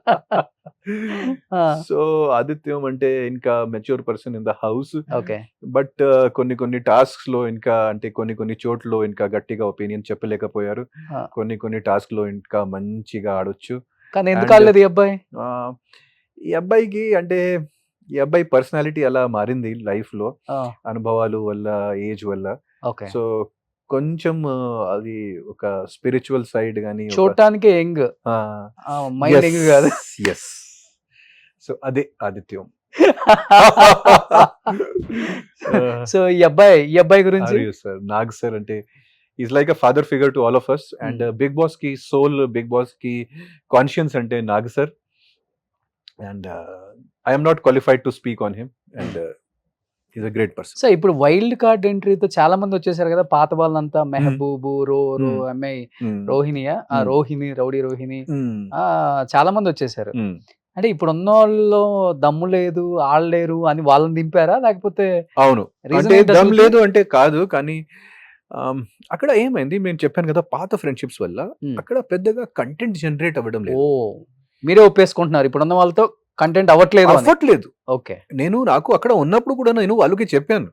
సో ఆదిత్యం అంటే ఇంకా mature person in the house. Okay but కొన్ని టాస్క్స్ లో ఇంకా అంటే కొన్ని చోట్ల ఇంకా గట్టిగా ఒపీనియన్ చెప్పలేకపోయారు. కొన్ని టాస్క్ లో ఇంకా మంచిగా ఆడొచ్చు. కానీ ఎందుకు And- ఆడలేదు ఈ అబ్బాయి? ఆ, ఈ అబ్బాయికి అంటే ఈ అబ్బాయి పర్సనాలిటీ అలా మారింది లైఫ్ లో, అనుభవాలు వల్ల, ఏజ్ వల్ల. ఓకే సో కొంచెం అది ఒక స్పిరిచువల్ సైడ్ గానీ చూడటానికి యంగ్, మైండ్ యంగ్ కాదు. ఎస్. సో అదే ఆదిత్యం. సో ఈ అబ్బాయి గురించి సార్ నాగ్ సార్ అంటే is like a father figure to all of us. And big boss కి సోల్, బిగ్ బాస్ కి కాన్షియన్స్ అంటే Nag sir. And I'm not qualified to speak on him. And is a great person. So ఇప్పుడు wild card ఎంట్రీతో చాలా మంది వచ్చేసారు కదా, పాత వాళ్ళంతా మెహబూబు, రో అమ్మాయి రోహిణియా, రోహిణి, రౌడీ రోహిణి, చాలా మంది వచ్చేసారు. అంటే ఇప్పుడు ఉన్న వాళ్ళు దమ్ము లేదు, ఆడలేరు అని వాళ్ళని దింపారా, లేకపోతే అవును reason అంటే ఏంటి దమ్ అసలుకి? లేదు అంటే కాదు, కానీ అక్కడ ఏమైంది నేను చెప్పాను కదా, పాత ఫ్రెండ్షిప్స్ వల్ల అక్కడ పెద్దగా కంటెంట్ జనరేట్ అవ్వడం ఓ లేదు. మీరే ఒప్పేసుకుంటున్నారు ఇప్పుడున్న వాళ్ళతో కంటెంట్ అవ్వట్లేదు అని. అవ్వట్లేదు. ఓకే నాకు అక్కడ ఉన్నప్పుడు కూడా నేను వాళ్ళకి చెప్పాను,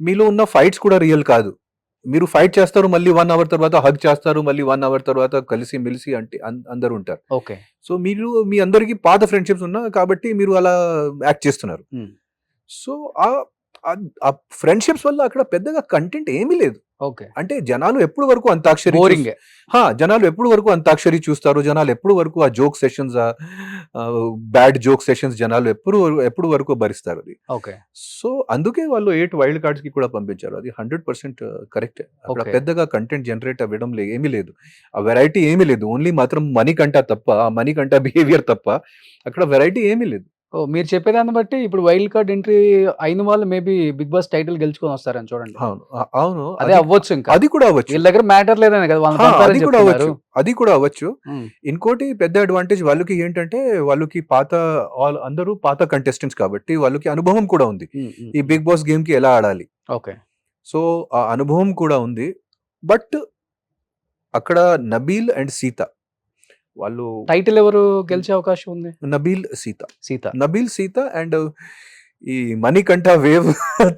మీలో ఉన్న ఫైట్స్ కూడా రియల్ కాదు. మీరు ఫైట్ చేస్తారు, మళ్ళీ 1 hour తర్వాత హగ్ చేస్తారు, మళ్ళీ 1 hour తర్వాత కలిసి మెలిసి అంటే అందరు ఉంటారు. ఓకే సో మీరు మీ అందరికి పాత ఫ్రెండ్షిప్స్ ఉన్నా కాబట్టి మీరు అలా యాక్ట్ చేస్తున్నారు. సో ఆ ఫ్రెండ్షిప్స్ వల్ల అక్కడ పెద్దగా కంటెంట్ ఏమీ లేదు. ఓకే అంటే జనాలు ఎప్పుడు వరకు అంతాక్షరి బోరింగ్. జనాలు ఎప్పుడు వరకు అంతాక్షరి చూస్తారు, జనాలు ఎప్పుడు వరకు ఆ joke sessions, bad joke sessions జనాలు ఎప్పుడు వరకు భరిస్తారు అది. ఓకే సో అందుకే వాళ్ళు 8 వైల్డ్ కార్డ్స్ కి కూడా పంపించారు. అది 100% కరెక్ట్. అక్కడ Okay. పెద్దగా కంటెంట్ జనరేట్ అవ్వడం ఏమీ లేదు, ఆ వెరైటీ ఏమీ లేదు. ఓన్లీ మాత్రం మనీ కంటా తప్ప, ఆ మనీ కంటా బిహేవియర్ తప్ప అక్కడ వెరైటీ ఏమీ లేదు. ఓ మీరు చెప్పేదాన్ని బట్టి ఇప్పుడు వైల్డ్ కార్డ్ ఎంట్రీ అయిన వాళ్ళు మేబీ బిగ్ బాస్ టైటిల్ గెలుచుకొని వస్తారని చూడండి. అవును అదే అవ్వచ్చు, ఇంకా అది కూడా అవ్వచ్చు. వీళ్ళ దగ్గర మ్యాటర్ లేదని కదా వాళ్ళని అది పంపారని కూడా చెప్తున్నారు. అవ్వచ్చు, అది కూడా అవ్వచ్చు. ఉమ్, ఇంకోటి పెద్ద అడ్వాంటేజ్ వాళ్ళకి ఏంటంటే వాళ్ళకి అందరూ పాత కంటెస్టెంట్స్ కాబట్టి వాళ్ళకి అనుభవం కూడా ఉంది ఉమ్, ఉమ్, ఈ బిగ్ బాస్ గేమ్ కి ఎలా ఆడాలి. ఓకే సో ఆ అనుభవం కూడా ఉంది. బట్ అక్కడ నబీల్ అండ్ సీత వాళ్ళు, టైటిల్ ఎవరు గెలిచే అవకాశం ఉంది? నబీల్ సీత అండ్ ఈ మణికంఠ వేవ్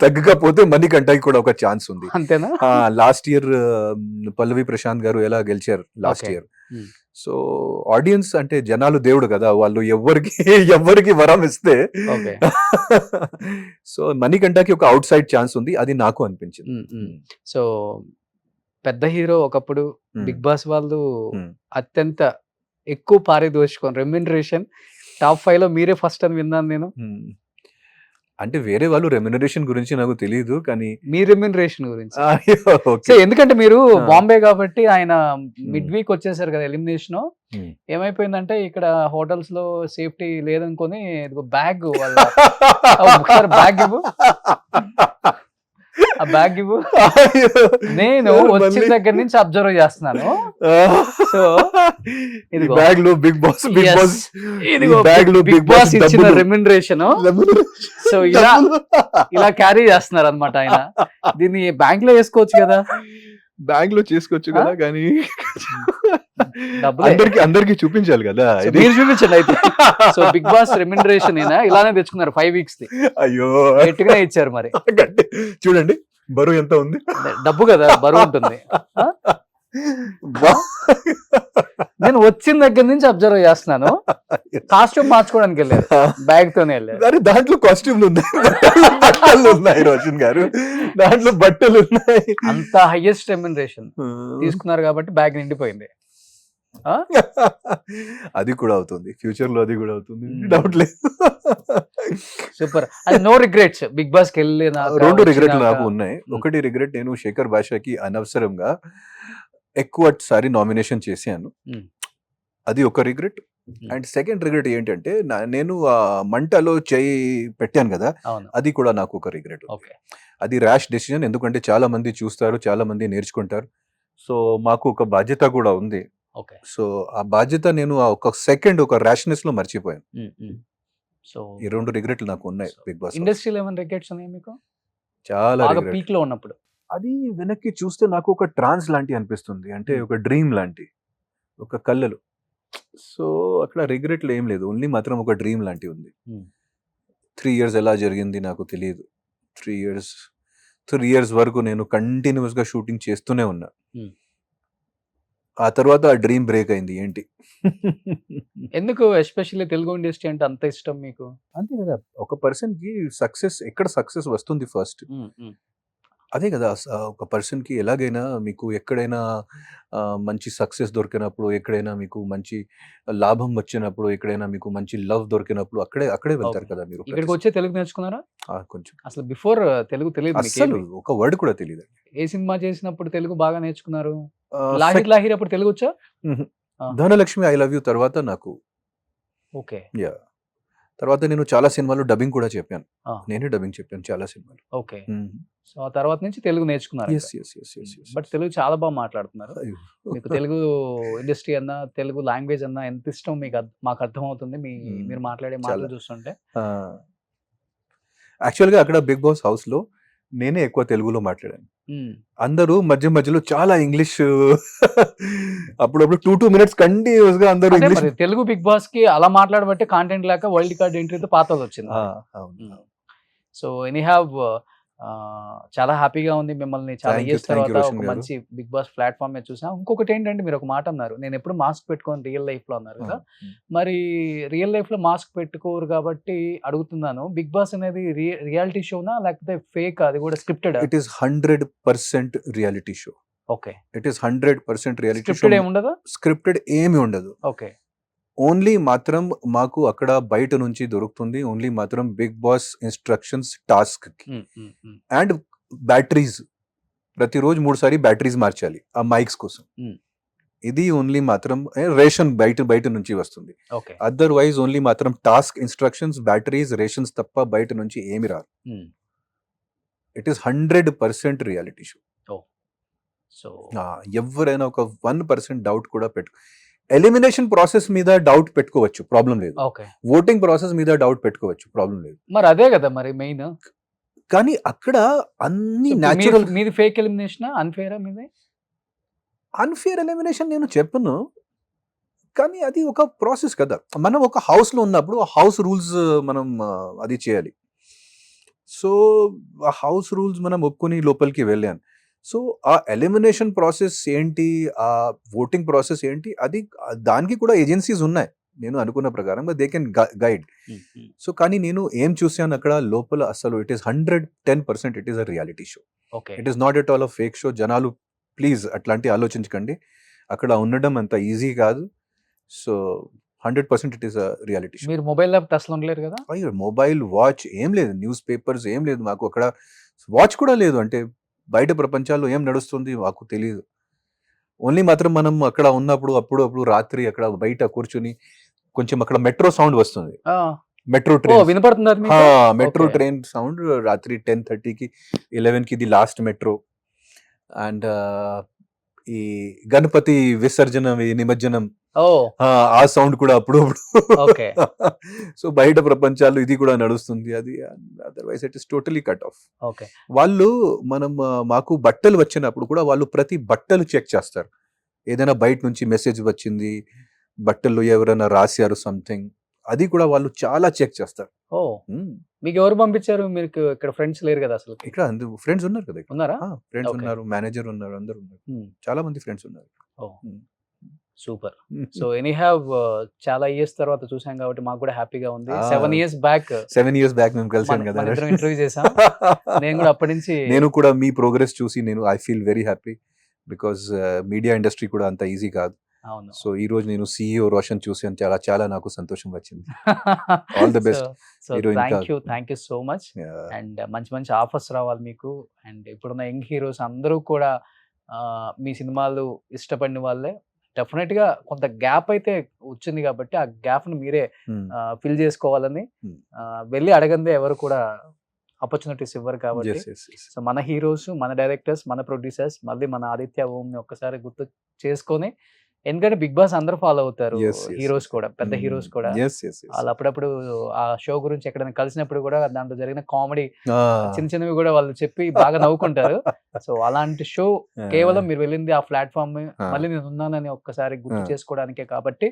తగ్గకపోతే మణికంఠకి కూడా ఒక ఛాన్స్ ఉంది. అంతేనా? లాస్ట్ ఇయర్ పల్లవి ప్రశాంత్ గారు ఎలా గెలిచారు last Okay. Year. Hmm. So audience అంటే జనాలు దేవుడు కదా, వాళ్ళు ఎవరికి వరం ఇస్తే Okay. సో మణికంఠకి ఒక అవుట్ సైడ్ ఛాన్స్ ఉంది, అది నాకు అనిపించింది. ఉమ్, ఉమ్. సో పెద్ద హీరో ఒకప్పుడు బిగ్ బాస్ వాళ్ళు Hmm. అత్యంత ఎక్కువ పారితోషికం రెమ్యూనరేషన్ టాప్ 5 లో మీరే ఫస్ట్ అని విన్నాను నేను. అంటే వేరే వాళ్ళు రెమ్యునరేషన్ గురించి నాకు తెలియదు, కానీ మీ రెమ్యూనరేషన్ గురించి. So okay. ఎందుకంటే మీరు ఆ. బాంబే కాబట్టి ఆయన మిడ్ వీక్ వచ్చేసారు కదా ఎలిమినేషన్. Hmm. ఏమైపోయిందంటే ఇక్కడ హోటల్స్ లో సేఫ్టీ లేదనుకొని బ్యాగ్ వాళ్ళ ఒకసారి బ్యాగ్ ఇవ్వు, ఆ బ్యాగ్ ఇవ్వు. నేను వచ్చిన దగ్గర నుంచి అబ్జర్వ్ చేస్తున్నాను. సో ఇదిగో. బ్యాగ్ లో బిగ్ బాస్ Yes. ఇదిగో బిగ్ బాస్ ఇచ్చిన రెమ్యూనరేషన్. సో ఇలా క్యారీ చేస్తున్నారు అనమాట ఆయన. దీన్ని బ్యాంక్ లో వేసుకోవచ్చు కదా. బ్యాగ్ లో చేసుకోవచ్చు కదా, కానీ డబ్బులే. అందరికి చూపించాలి కదా. సో ఇది మీరు చూపించండి అయితే. సో బిగ్ బాస్ రెమ్యూనరేషన్ ఇలానే తెచ్చుకున్నారు 5 weeks ది. అయ్యో గట్టిగానే ఇచ్చారు మరి. చూడండి బరువు ఎంత ఉంది. డబ్బు కదా, బరువు ఉంటుంది. నేను వచ్చిన దగ్గర నుంచి అబ్జర్వ్ చేస్తున్నాను. కాస్ట్యూమ్ మార్చుకోవడానికి వెళ్ళారు, బ్యాగ్ తోనే వెళ్ళారు. అరే దాంట్లో కాస్ట్యూమ్లు ఉన్నాయి, బట్టలు ఉన్నాయి రోషన్ గారు, దాంట్లో బట్టలు ఉన్నాయి. అంత హైయెస్ట్ రెమ్యూనరేషన్ తీసుకున్నారు కాబట్టి బ్యాగ్ నిండిపోయింది. అది కూడా అవుతుంది, ఫ్యూచర్ లో అది కూడా అవుతుంది, డౌట్ లేదు. సూపర్. అది నో రిగ్రెట్స్ బిగ్ బాస్ కి వెళ్ళినాక 2 రిగ్రెట్లు వచ్చినాక. నాకు ఉన్నాయి. ఒకటి రిగ్రెట్, నేను శేఖర్ భాషకి అనవసరంగా ఎక్కువ సారి నామినేషన్ చేశాను. Hmm. అది ఒక రిగ్రెట్. అండ్ సెకండ్ రిగ్రెట్ ఏంటంటే నేను ఆ మంటలో చేయి పెట్టాను కదా, అవును. అది కూడా నాకు ఒక రిగ్రెట్. ఓకే. అది ర్యాష్ డెసిజన్, ఎందుకంటే చాలా మంది చూస్తారు, చాలా మంది నేర్చుకుంటారు. సో మాకు ఒక బాధ్యత కూడా ఉంది. ఓకే. సో ఆ బాధ్యత నేను ఆ ఒక సెకండ్ ఒక ర్యాష్నెస్ లో మర్చిపోయాను. సో ఈ 2 రిగ్రెట్లు నాకు ఉన్నాయి బిగ్ బాస్. ఇండస్ట్రీలో ఏమైనా రిగ్రెట్స్ ఉన్నాయి మీకు చాలా బాగా regret. పీక్ లో ఉన్నప్పుడు? అది వెనక్కి చూస్తే నాకు ఒక ట్రాన్స్ లాంటి అనిపిస్తుంది, అంటే ఒక డ్రీమ్ లాంటి, ఒక కళ్ళలు. సో అక్కడ రిగ్రెట్లు ఏం లేదు, ఓన్లీ మాత్రం ఒక డ్రీమ్ లాంటి ఉంది. 3 years ఎలా జరిగింది నాకు తెలియదు. 3 years వరకు నేను కంటిన్యూస్ గా షూటింగ్ చేస్తూనే ఉన్నా. Hmm. ఆ తర్వాత ఆ డ్రీమ్ బ్రేక్ అయింది. ఏంటి ఎందుకు ఎస్పెషల్లీ తెలుగు ఇండస్ట్రీ అంటే అంత ఇష్టం మీకు? అంతే కదా, ఒక పర్సన్ కి సక్సెస్ ఎక్కడ సక్సెస్ వస్తుంది ఫస్ట్, అదే కదా. ఒక పర్సన్ కి ఎలాగైనా మీకు ఎక్కడైనా మంచి సక్సెస్ దొరికినప్పుడు, ఎక్కడైనా మీకు మంచి లాభం వచ్చినప్పుడు, ఎక్కడైనా మీకు మంచి లవ్ దొరికినప్పుడు అక్కడే వెళ్తారు Okay. కదా మీరు. ఇక్కడికి వచ్చే తెలుగు నేర్చుకున్నారా? కొంచెం అసలు బిఫోర్ తెలుగు తెలియదు అస్సలు మీకు? ఒక వర్డ్ కూడా తెలియదు. ఏ సినిమా చేసినప్పుడు తెలుగు బాగా నేర్చుకున్నారు? లాహిర్ లాహిర్ అప్పుడు తెలుగు వచ్చా? ఆ. ధనలక్ష్మి ఐ లవ్ యూ తర్వాత నాకు ఓకే. తర్వాత నేను చాలా సినిమాలు డబ్బింగ్ కూడా చెప్పాను. ఆ. నేనే డబ్బింగ్ చెప్పాను చాలా సినిమాలు. ఓకే. సో ఆ తర్వాత నుంచి తెలుగు నేర్చుకున్నారు. బట్ తెలుగు చాలా బాగా మాట్లాడుతున్నారు. మీకు తెలుగు ఇండస్ట్రీ అన్నా, తెలుగు లాంగ్వేజ్ అన్నా ఎంత ఇష్టం మీకు మాకు అర్థమవుతుంది మీరు మాట్లాడే మాటలు చాలా. చూస్తుంటే. యాక్చువల్గా అక్కడ బిగ్ బాస్ హౌస్ లో నేనే ఎక్కువ తెలుగులో మాట్లాడాను. మ్మ్. అందరూ మధ్యలో చాలా ఇంగ్లీష్ అప్పుడప్పుడు 2 minutes కంటిన్యూస్ గా అందరూ అదే ఇంగ్లీష్. మరి తెలుగు బిగ్ బాస్ కి అలా మాట్లాడబట్టే కాంటెంట్ లేక వైల్డ్ కార్డ్ ఎంట్రీతో పాతది వచ్చింది. సో ఎనీ హ్యావ్ చాలా హ్యాపీగా ఉంది మిమ్మల్ని చాలా Thank you, years thank you, తర్వాత రోషన్ ఒక గారు. మంచి బిగ్ బాస్ ప్లాట్ఫామ్ మీద చూసాం. ఇంకొకటి ఏంటంటే మీరు ఒక మాట అన్నారు, నేను ఎప్పుడు మాస్క్ పెట్టుకొని రియల్ లైఫ్ లో అన్నారు కదా. మరి రియల్ లైఫ్ లో మాస్క్ పెట్టుకోరు కాబట్టి అడుగుతున్నాను, బిగ్ బాస్ అనేది రియాలిటీ షోనా లేకపోతే ఫేక్, అది కూడా scripted? It is 100% reality show. Okay. It is 100% reality show. Scripted ఏముండదు? స్క్రిప్టెడ్ ఏమి ఉండదు. ఓకే. ఓన్లీ మాత్రం మాకు అక్కడ బయట నుంచి దొరుకుతుంది, ఓన్లీ మాత్రం బిగ్ బాస్ ఇన్స్ట్రక్షన్స్ టాస్క్ కి. అండ్ బ్యాటరీస్ ప్రతిరోజు 3 సారి బ్యాటరీస్ మార్చాలి ఆ మైక్స్ కోసం. ఇది ఓన్లీ మాత్రం రేషన్ బయట నుంచి వస్తుంది. ఓకే. అదర్వైజ్ ఓన్లీ మాత్రం టాస్క్, ఇన్స్ట్రక్షన్స్, బ్యాటరీస్, రేషన్స్ తప్ప బయట నుంచి ఏమి రాదు. It is 100% reality show. So ఎవరైనా ఒక 1% డౌట్ కూడా ఎలిమినేషన్ ప్రాసెస్ మీద డౌట్ పెట్టుకోవచ్చు, ప్రాబ్లం లేదు. ఓకే. ఓటింగ్ ప్రాసెస్ మీద డౌట్ పెట్టుకోవచ్చు, ప్రాబ్లం లేదు. మరి అదే కదా మరి మెయిన్. కానీ అక్కడ అన్ని న్యాచురల్. మీది ఫేక్ ఎలిమినేషన్, అన్ఫేరా మీది? అన్ఫేర్ ఎలిమినేషన్ నేను చెప్పను, కానీ అది ఒక ప్రాసెస్ కదా. మనం ఒక హౌస్ లో ఉన్నప్పుడు ఆ హౌస్ రూల్స్ మనం అది చేయాలి. సో ఆ హౌస్ రూల్స్ మనం ఒప్పుకొని లోపలికి వెళ్ళాను. సో ఆ ఎలిమినేషన్ ప్రాసెస్ ఏంటి, ఆ ఓటింగ్ ప్రాసెస్ ఏంటి, అది దానికి కూడా ఏజెన్సీస్ ఉన్నాయి నేను అనుకున్న ప్రకారం, దే కెన్ గైడ్. సో కానీ నేను ఏం చూసాను అక్కడ లోపల, అసలు it is 110% it is a reality show. Okay. It is not at all a fake show. జనాలు ప్లీజ్ అట్లాంటి ఆలోచించకండి, అక్కడ ఉండడం అంత ఈజీ కాదు. So 100% it is a reality show. మీరు మొబైల్ ల్యాప్ అసలు ఉండలేరు కదా? అయ్యో, మొబైల్, వాచ్ ఏం లేదు, న్యూస్ పేపర్స్ ఏం లేదు మాకు అక్కడ, వాచ్ కూడా లేదు. అంటే బయట ప్రపంచాల్లో ఏం నడుస్తుంది మాకు తెలియదు. ఓన్లీ మాత్రం మనం అక్కడ ఉన్నప్పుడు అప్పుడు రాత్రి అక్కడ బయట కూర్చుని కొంచెం అక్కడ మెట్రో సౌండ్ వస్తుంది, మెట్రో ట్రైన్ వినపడుతుంది అది మీకు? Metro Okay. ట్రైన్ సౌండ్ రాత్రి 10:30కి 11కి ఇది లాస్ట్ మెట్రో. అండ్ ఈ గణపతి విసర్జనం, ఈ నిమజ్జనం, ఓ ఆ సౌండ్ కూడా అప్పుడు ఓకే. సో బయట ప్రపంచాలు ఇది కూడా నడుస్తుంది అది. Otherwise it is totally cut off. Okay. వాళ్ళు మాకు బట్టలు వచ్చినప్పుడు కూడా వాళ్ళు ప్రతి బట్టలు చెక్ చేస్తారు. ఏదైనా బయట నుంచి మెసేజ్ వచ్చింది, బట్టల్లో ఎవరైనా రాశారు సంథింగ్, అది కూడా వాళ్ళు చాలా చెక్ చేస్తారు. ఓ మీకు ఎవరు పంపించారు? మీకు ఇక్కడ ఫ్రెండ్స్ లేరు కదా అసలు? ఇక్కడ ఫ్రెండ్స్ ఉన్నారు కదా, ఉన్నారా? Friends Okay. ఉన్నారు, మేనేజర్ ఉన్నారు, అందరు ఉన్నారు, చాలా మంది ఫ్రెండ్స్ ఉన్నారు. సూపర్. సో ఎనీ హ్యావ్ చాలా ఇయర్స్ తర్వాత చూసాం కాబట్టి మాకు కూడా హ్యాపీగా ఉంది. Ah. 7 years back 7 years back మేము కలిసాం కదా, ఇంటర్వ్యూ చేసాం. నేను కూడా అప్పటి నుంచి నేను కూడా మీ ప్రోగ్రెస్ చూసి నేను I feel very happy, because media industry కూడా అంత ఈజీ కాదు. అవును. సో ఈ రోజు నేను CEO రోషన్ చూసాను. చాలా చాలా నాకు సంతోషం వచ్చింది. All the best. సో మీరు ఇంకా thank you so much. And మంచి మంచి ఆఫర్స్ రావాలి మీకు. అండ్ ఇప్పుడున్న యంగ్ హీరోస్ అందరూ కూడా మీ సినిమాలు ఇష్టపడిన వాళ్ళే. డెఫినెట్గా కొంత గ్యాప్ అయితే వచ్చింది కాబట్టి ఆ గ్యాప్ని మీరే ఫిల్ చేసుకోవాలని వెళ్ళి అడగందే ఎవరు కూడా ఆపర్చునిటీస్ ఇవ్వరు కాబట్టి. సో మన హీరోస్, మన డైరెక్టర్స్, మన ప్రొడ్యూసర్స్ మళ్ళీ మన ఆదిత్య ఓంని ఒక్కసారి గుర్తు చేసుకొని, ఎందుకంటే బిగ్ బాస్ అందరూ ఫాలో అవుతారు, హీరోస్ కూడా, పెద్ద హీరోస్ కూడా. వాళ్ళు అప్పుడప్పుడు ఆ షో గురించి ఎక్కడైనా కలిసినప్పుడు కూడా దాంట్లో జరిగిన కామెడీ చిన్న చిన్నవి కూడా వాళ్ళు చెప్పి బాగా నవ్వుకుంటారు. సో అలాంటి షో కేవలం మీరు వెళ్ళింది ఆ ప్లాట్ఫామ్ మళ్ళీ నేను ఉన్నానని ఒక్కసారి గుర్తు చేసుకోవడానికే కాబట్టి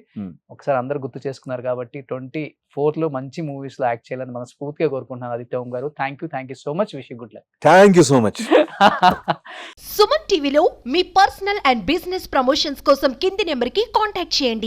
ఒకసారి అందరు గుర్తు చేసుకున్నారు కాబట్టి 24లో మంచి మూవీస్ లో యాక్ట్ చేయాలని మనస్ఫూర్తిగా కోరుకుంటున్నాను ఆదిత్య ఓం గారు. Thank you so much. Wish you good luck. Thank you so much. Suman టీవీలో మీ పర్సనల్ అండ్ బిజినెస్ ప్రమోషన్స్ కోసం కింది నెంబర్కి కాంటాక్ట్ చేయండి.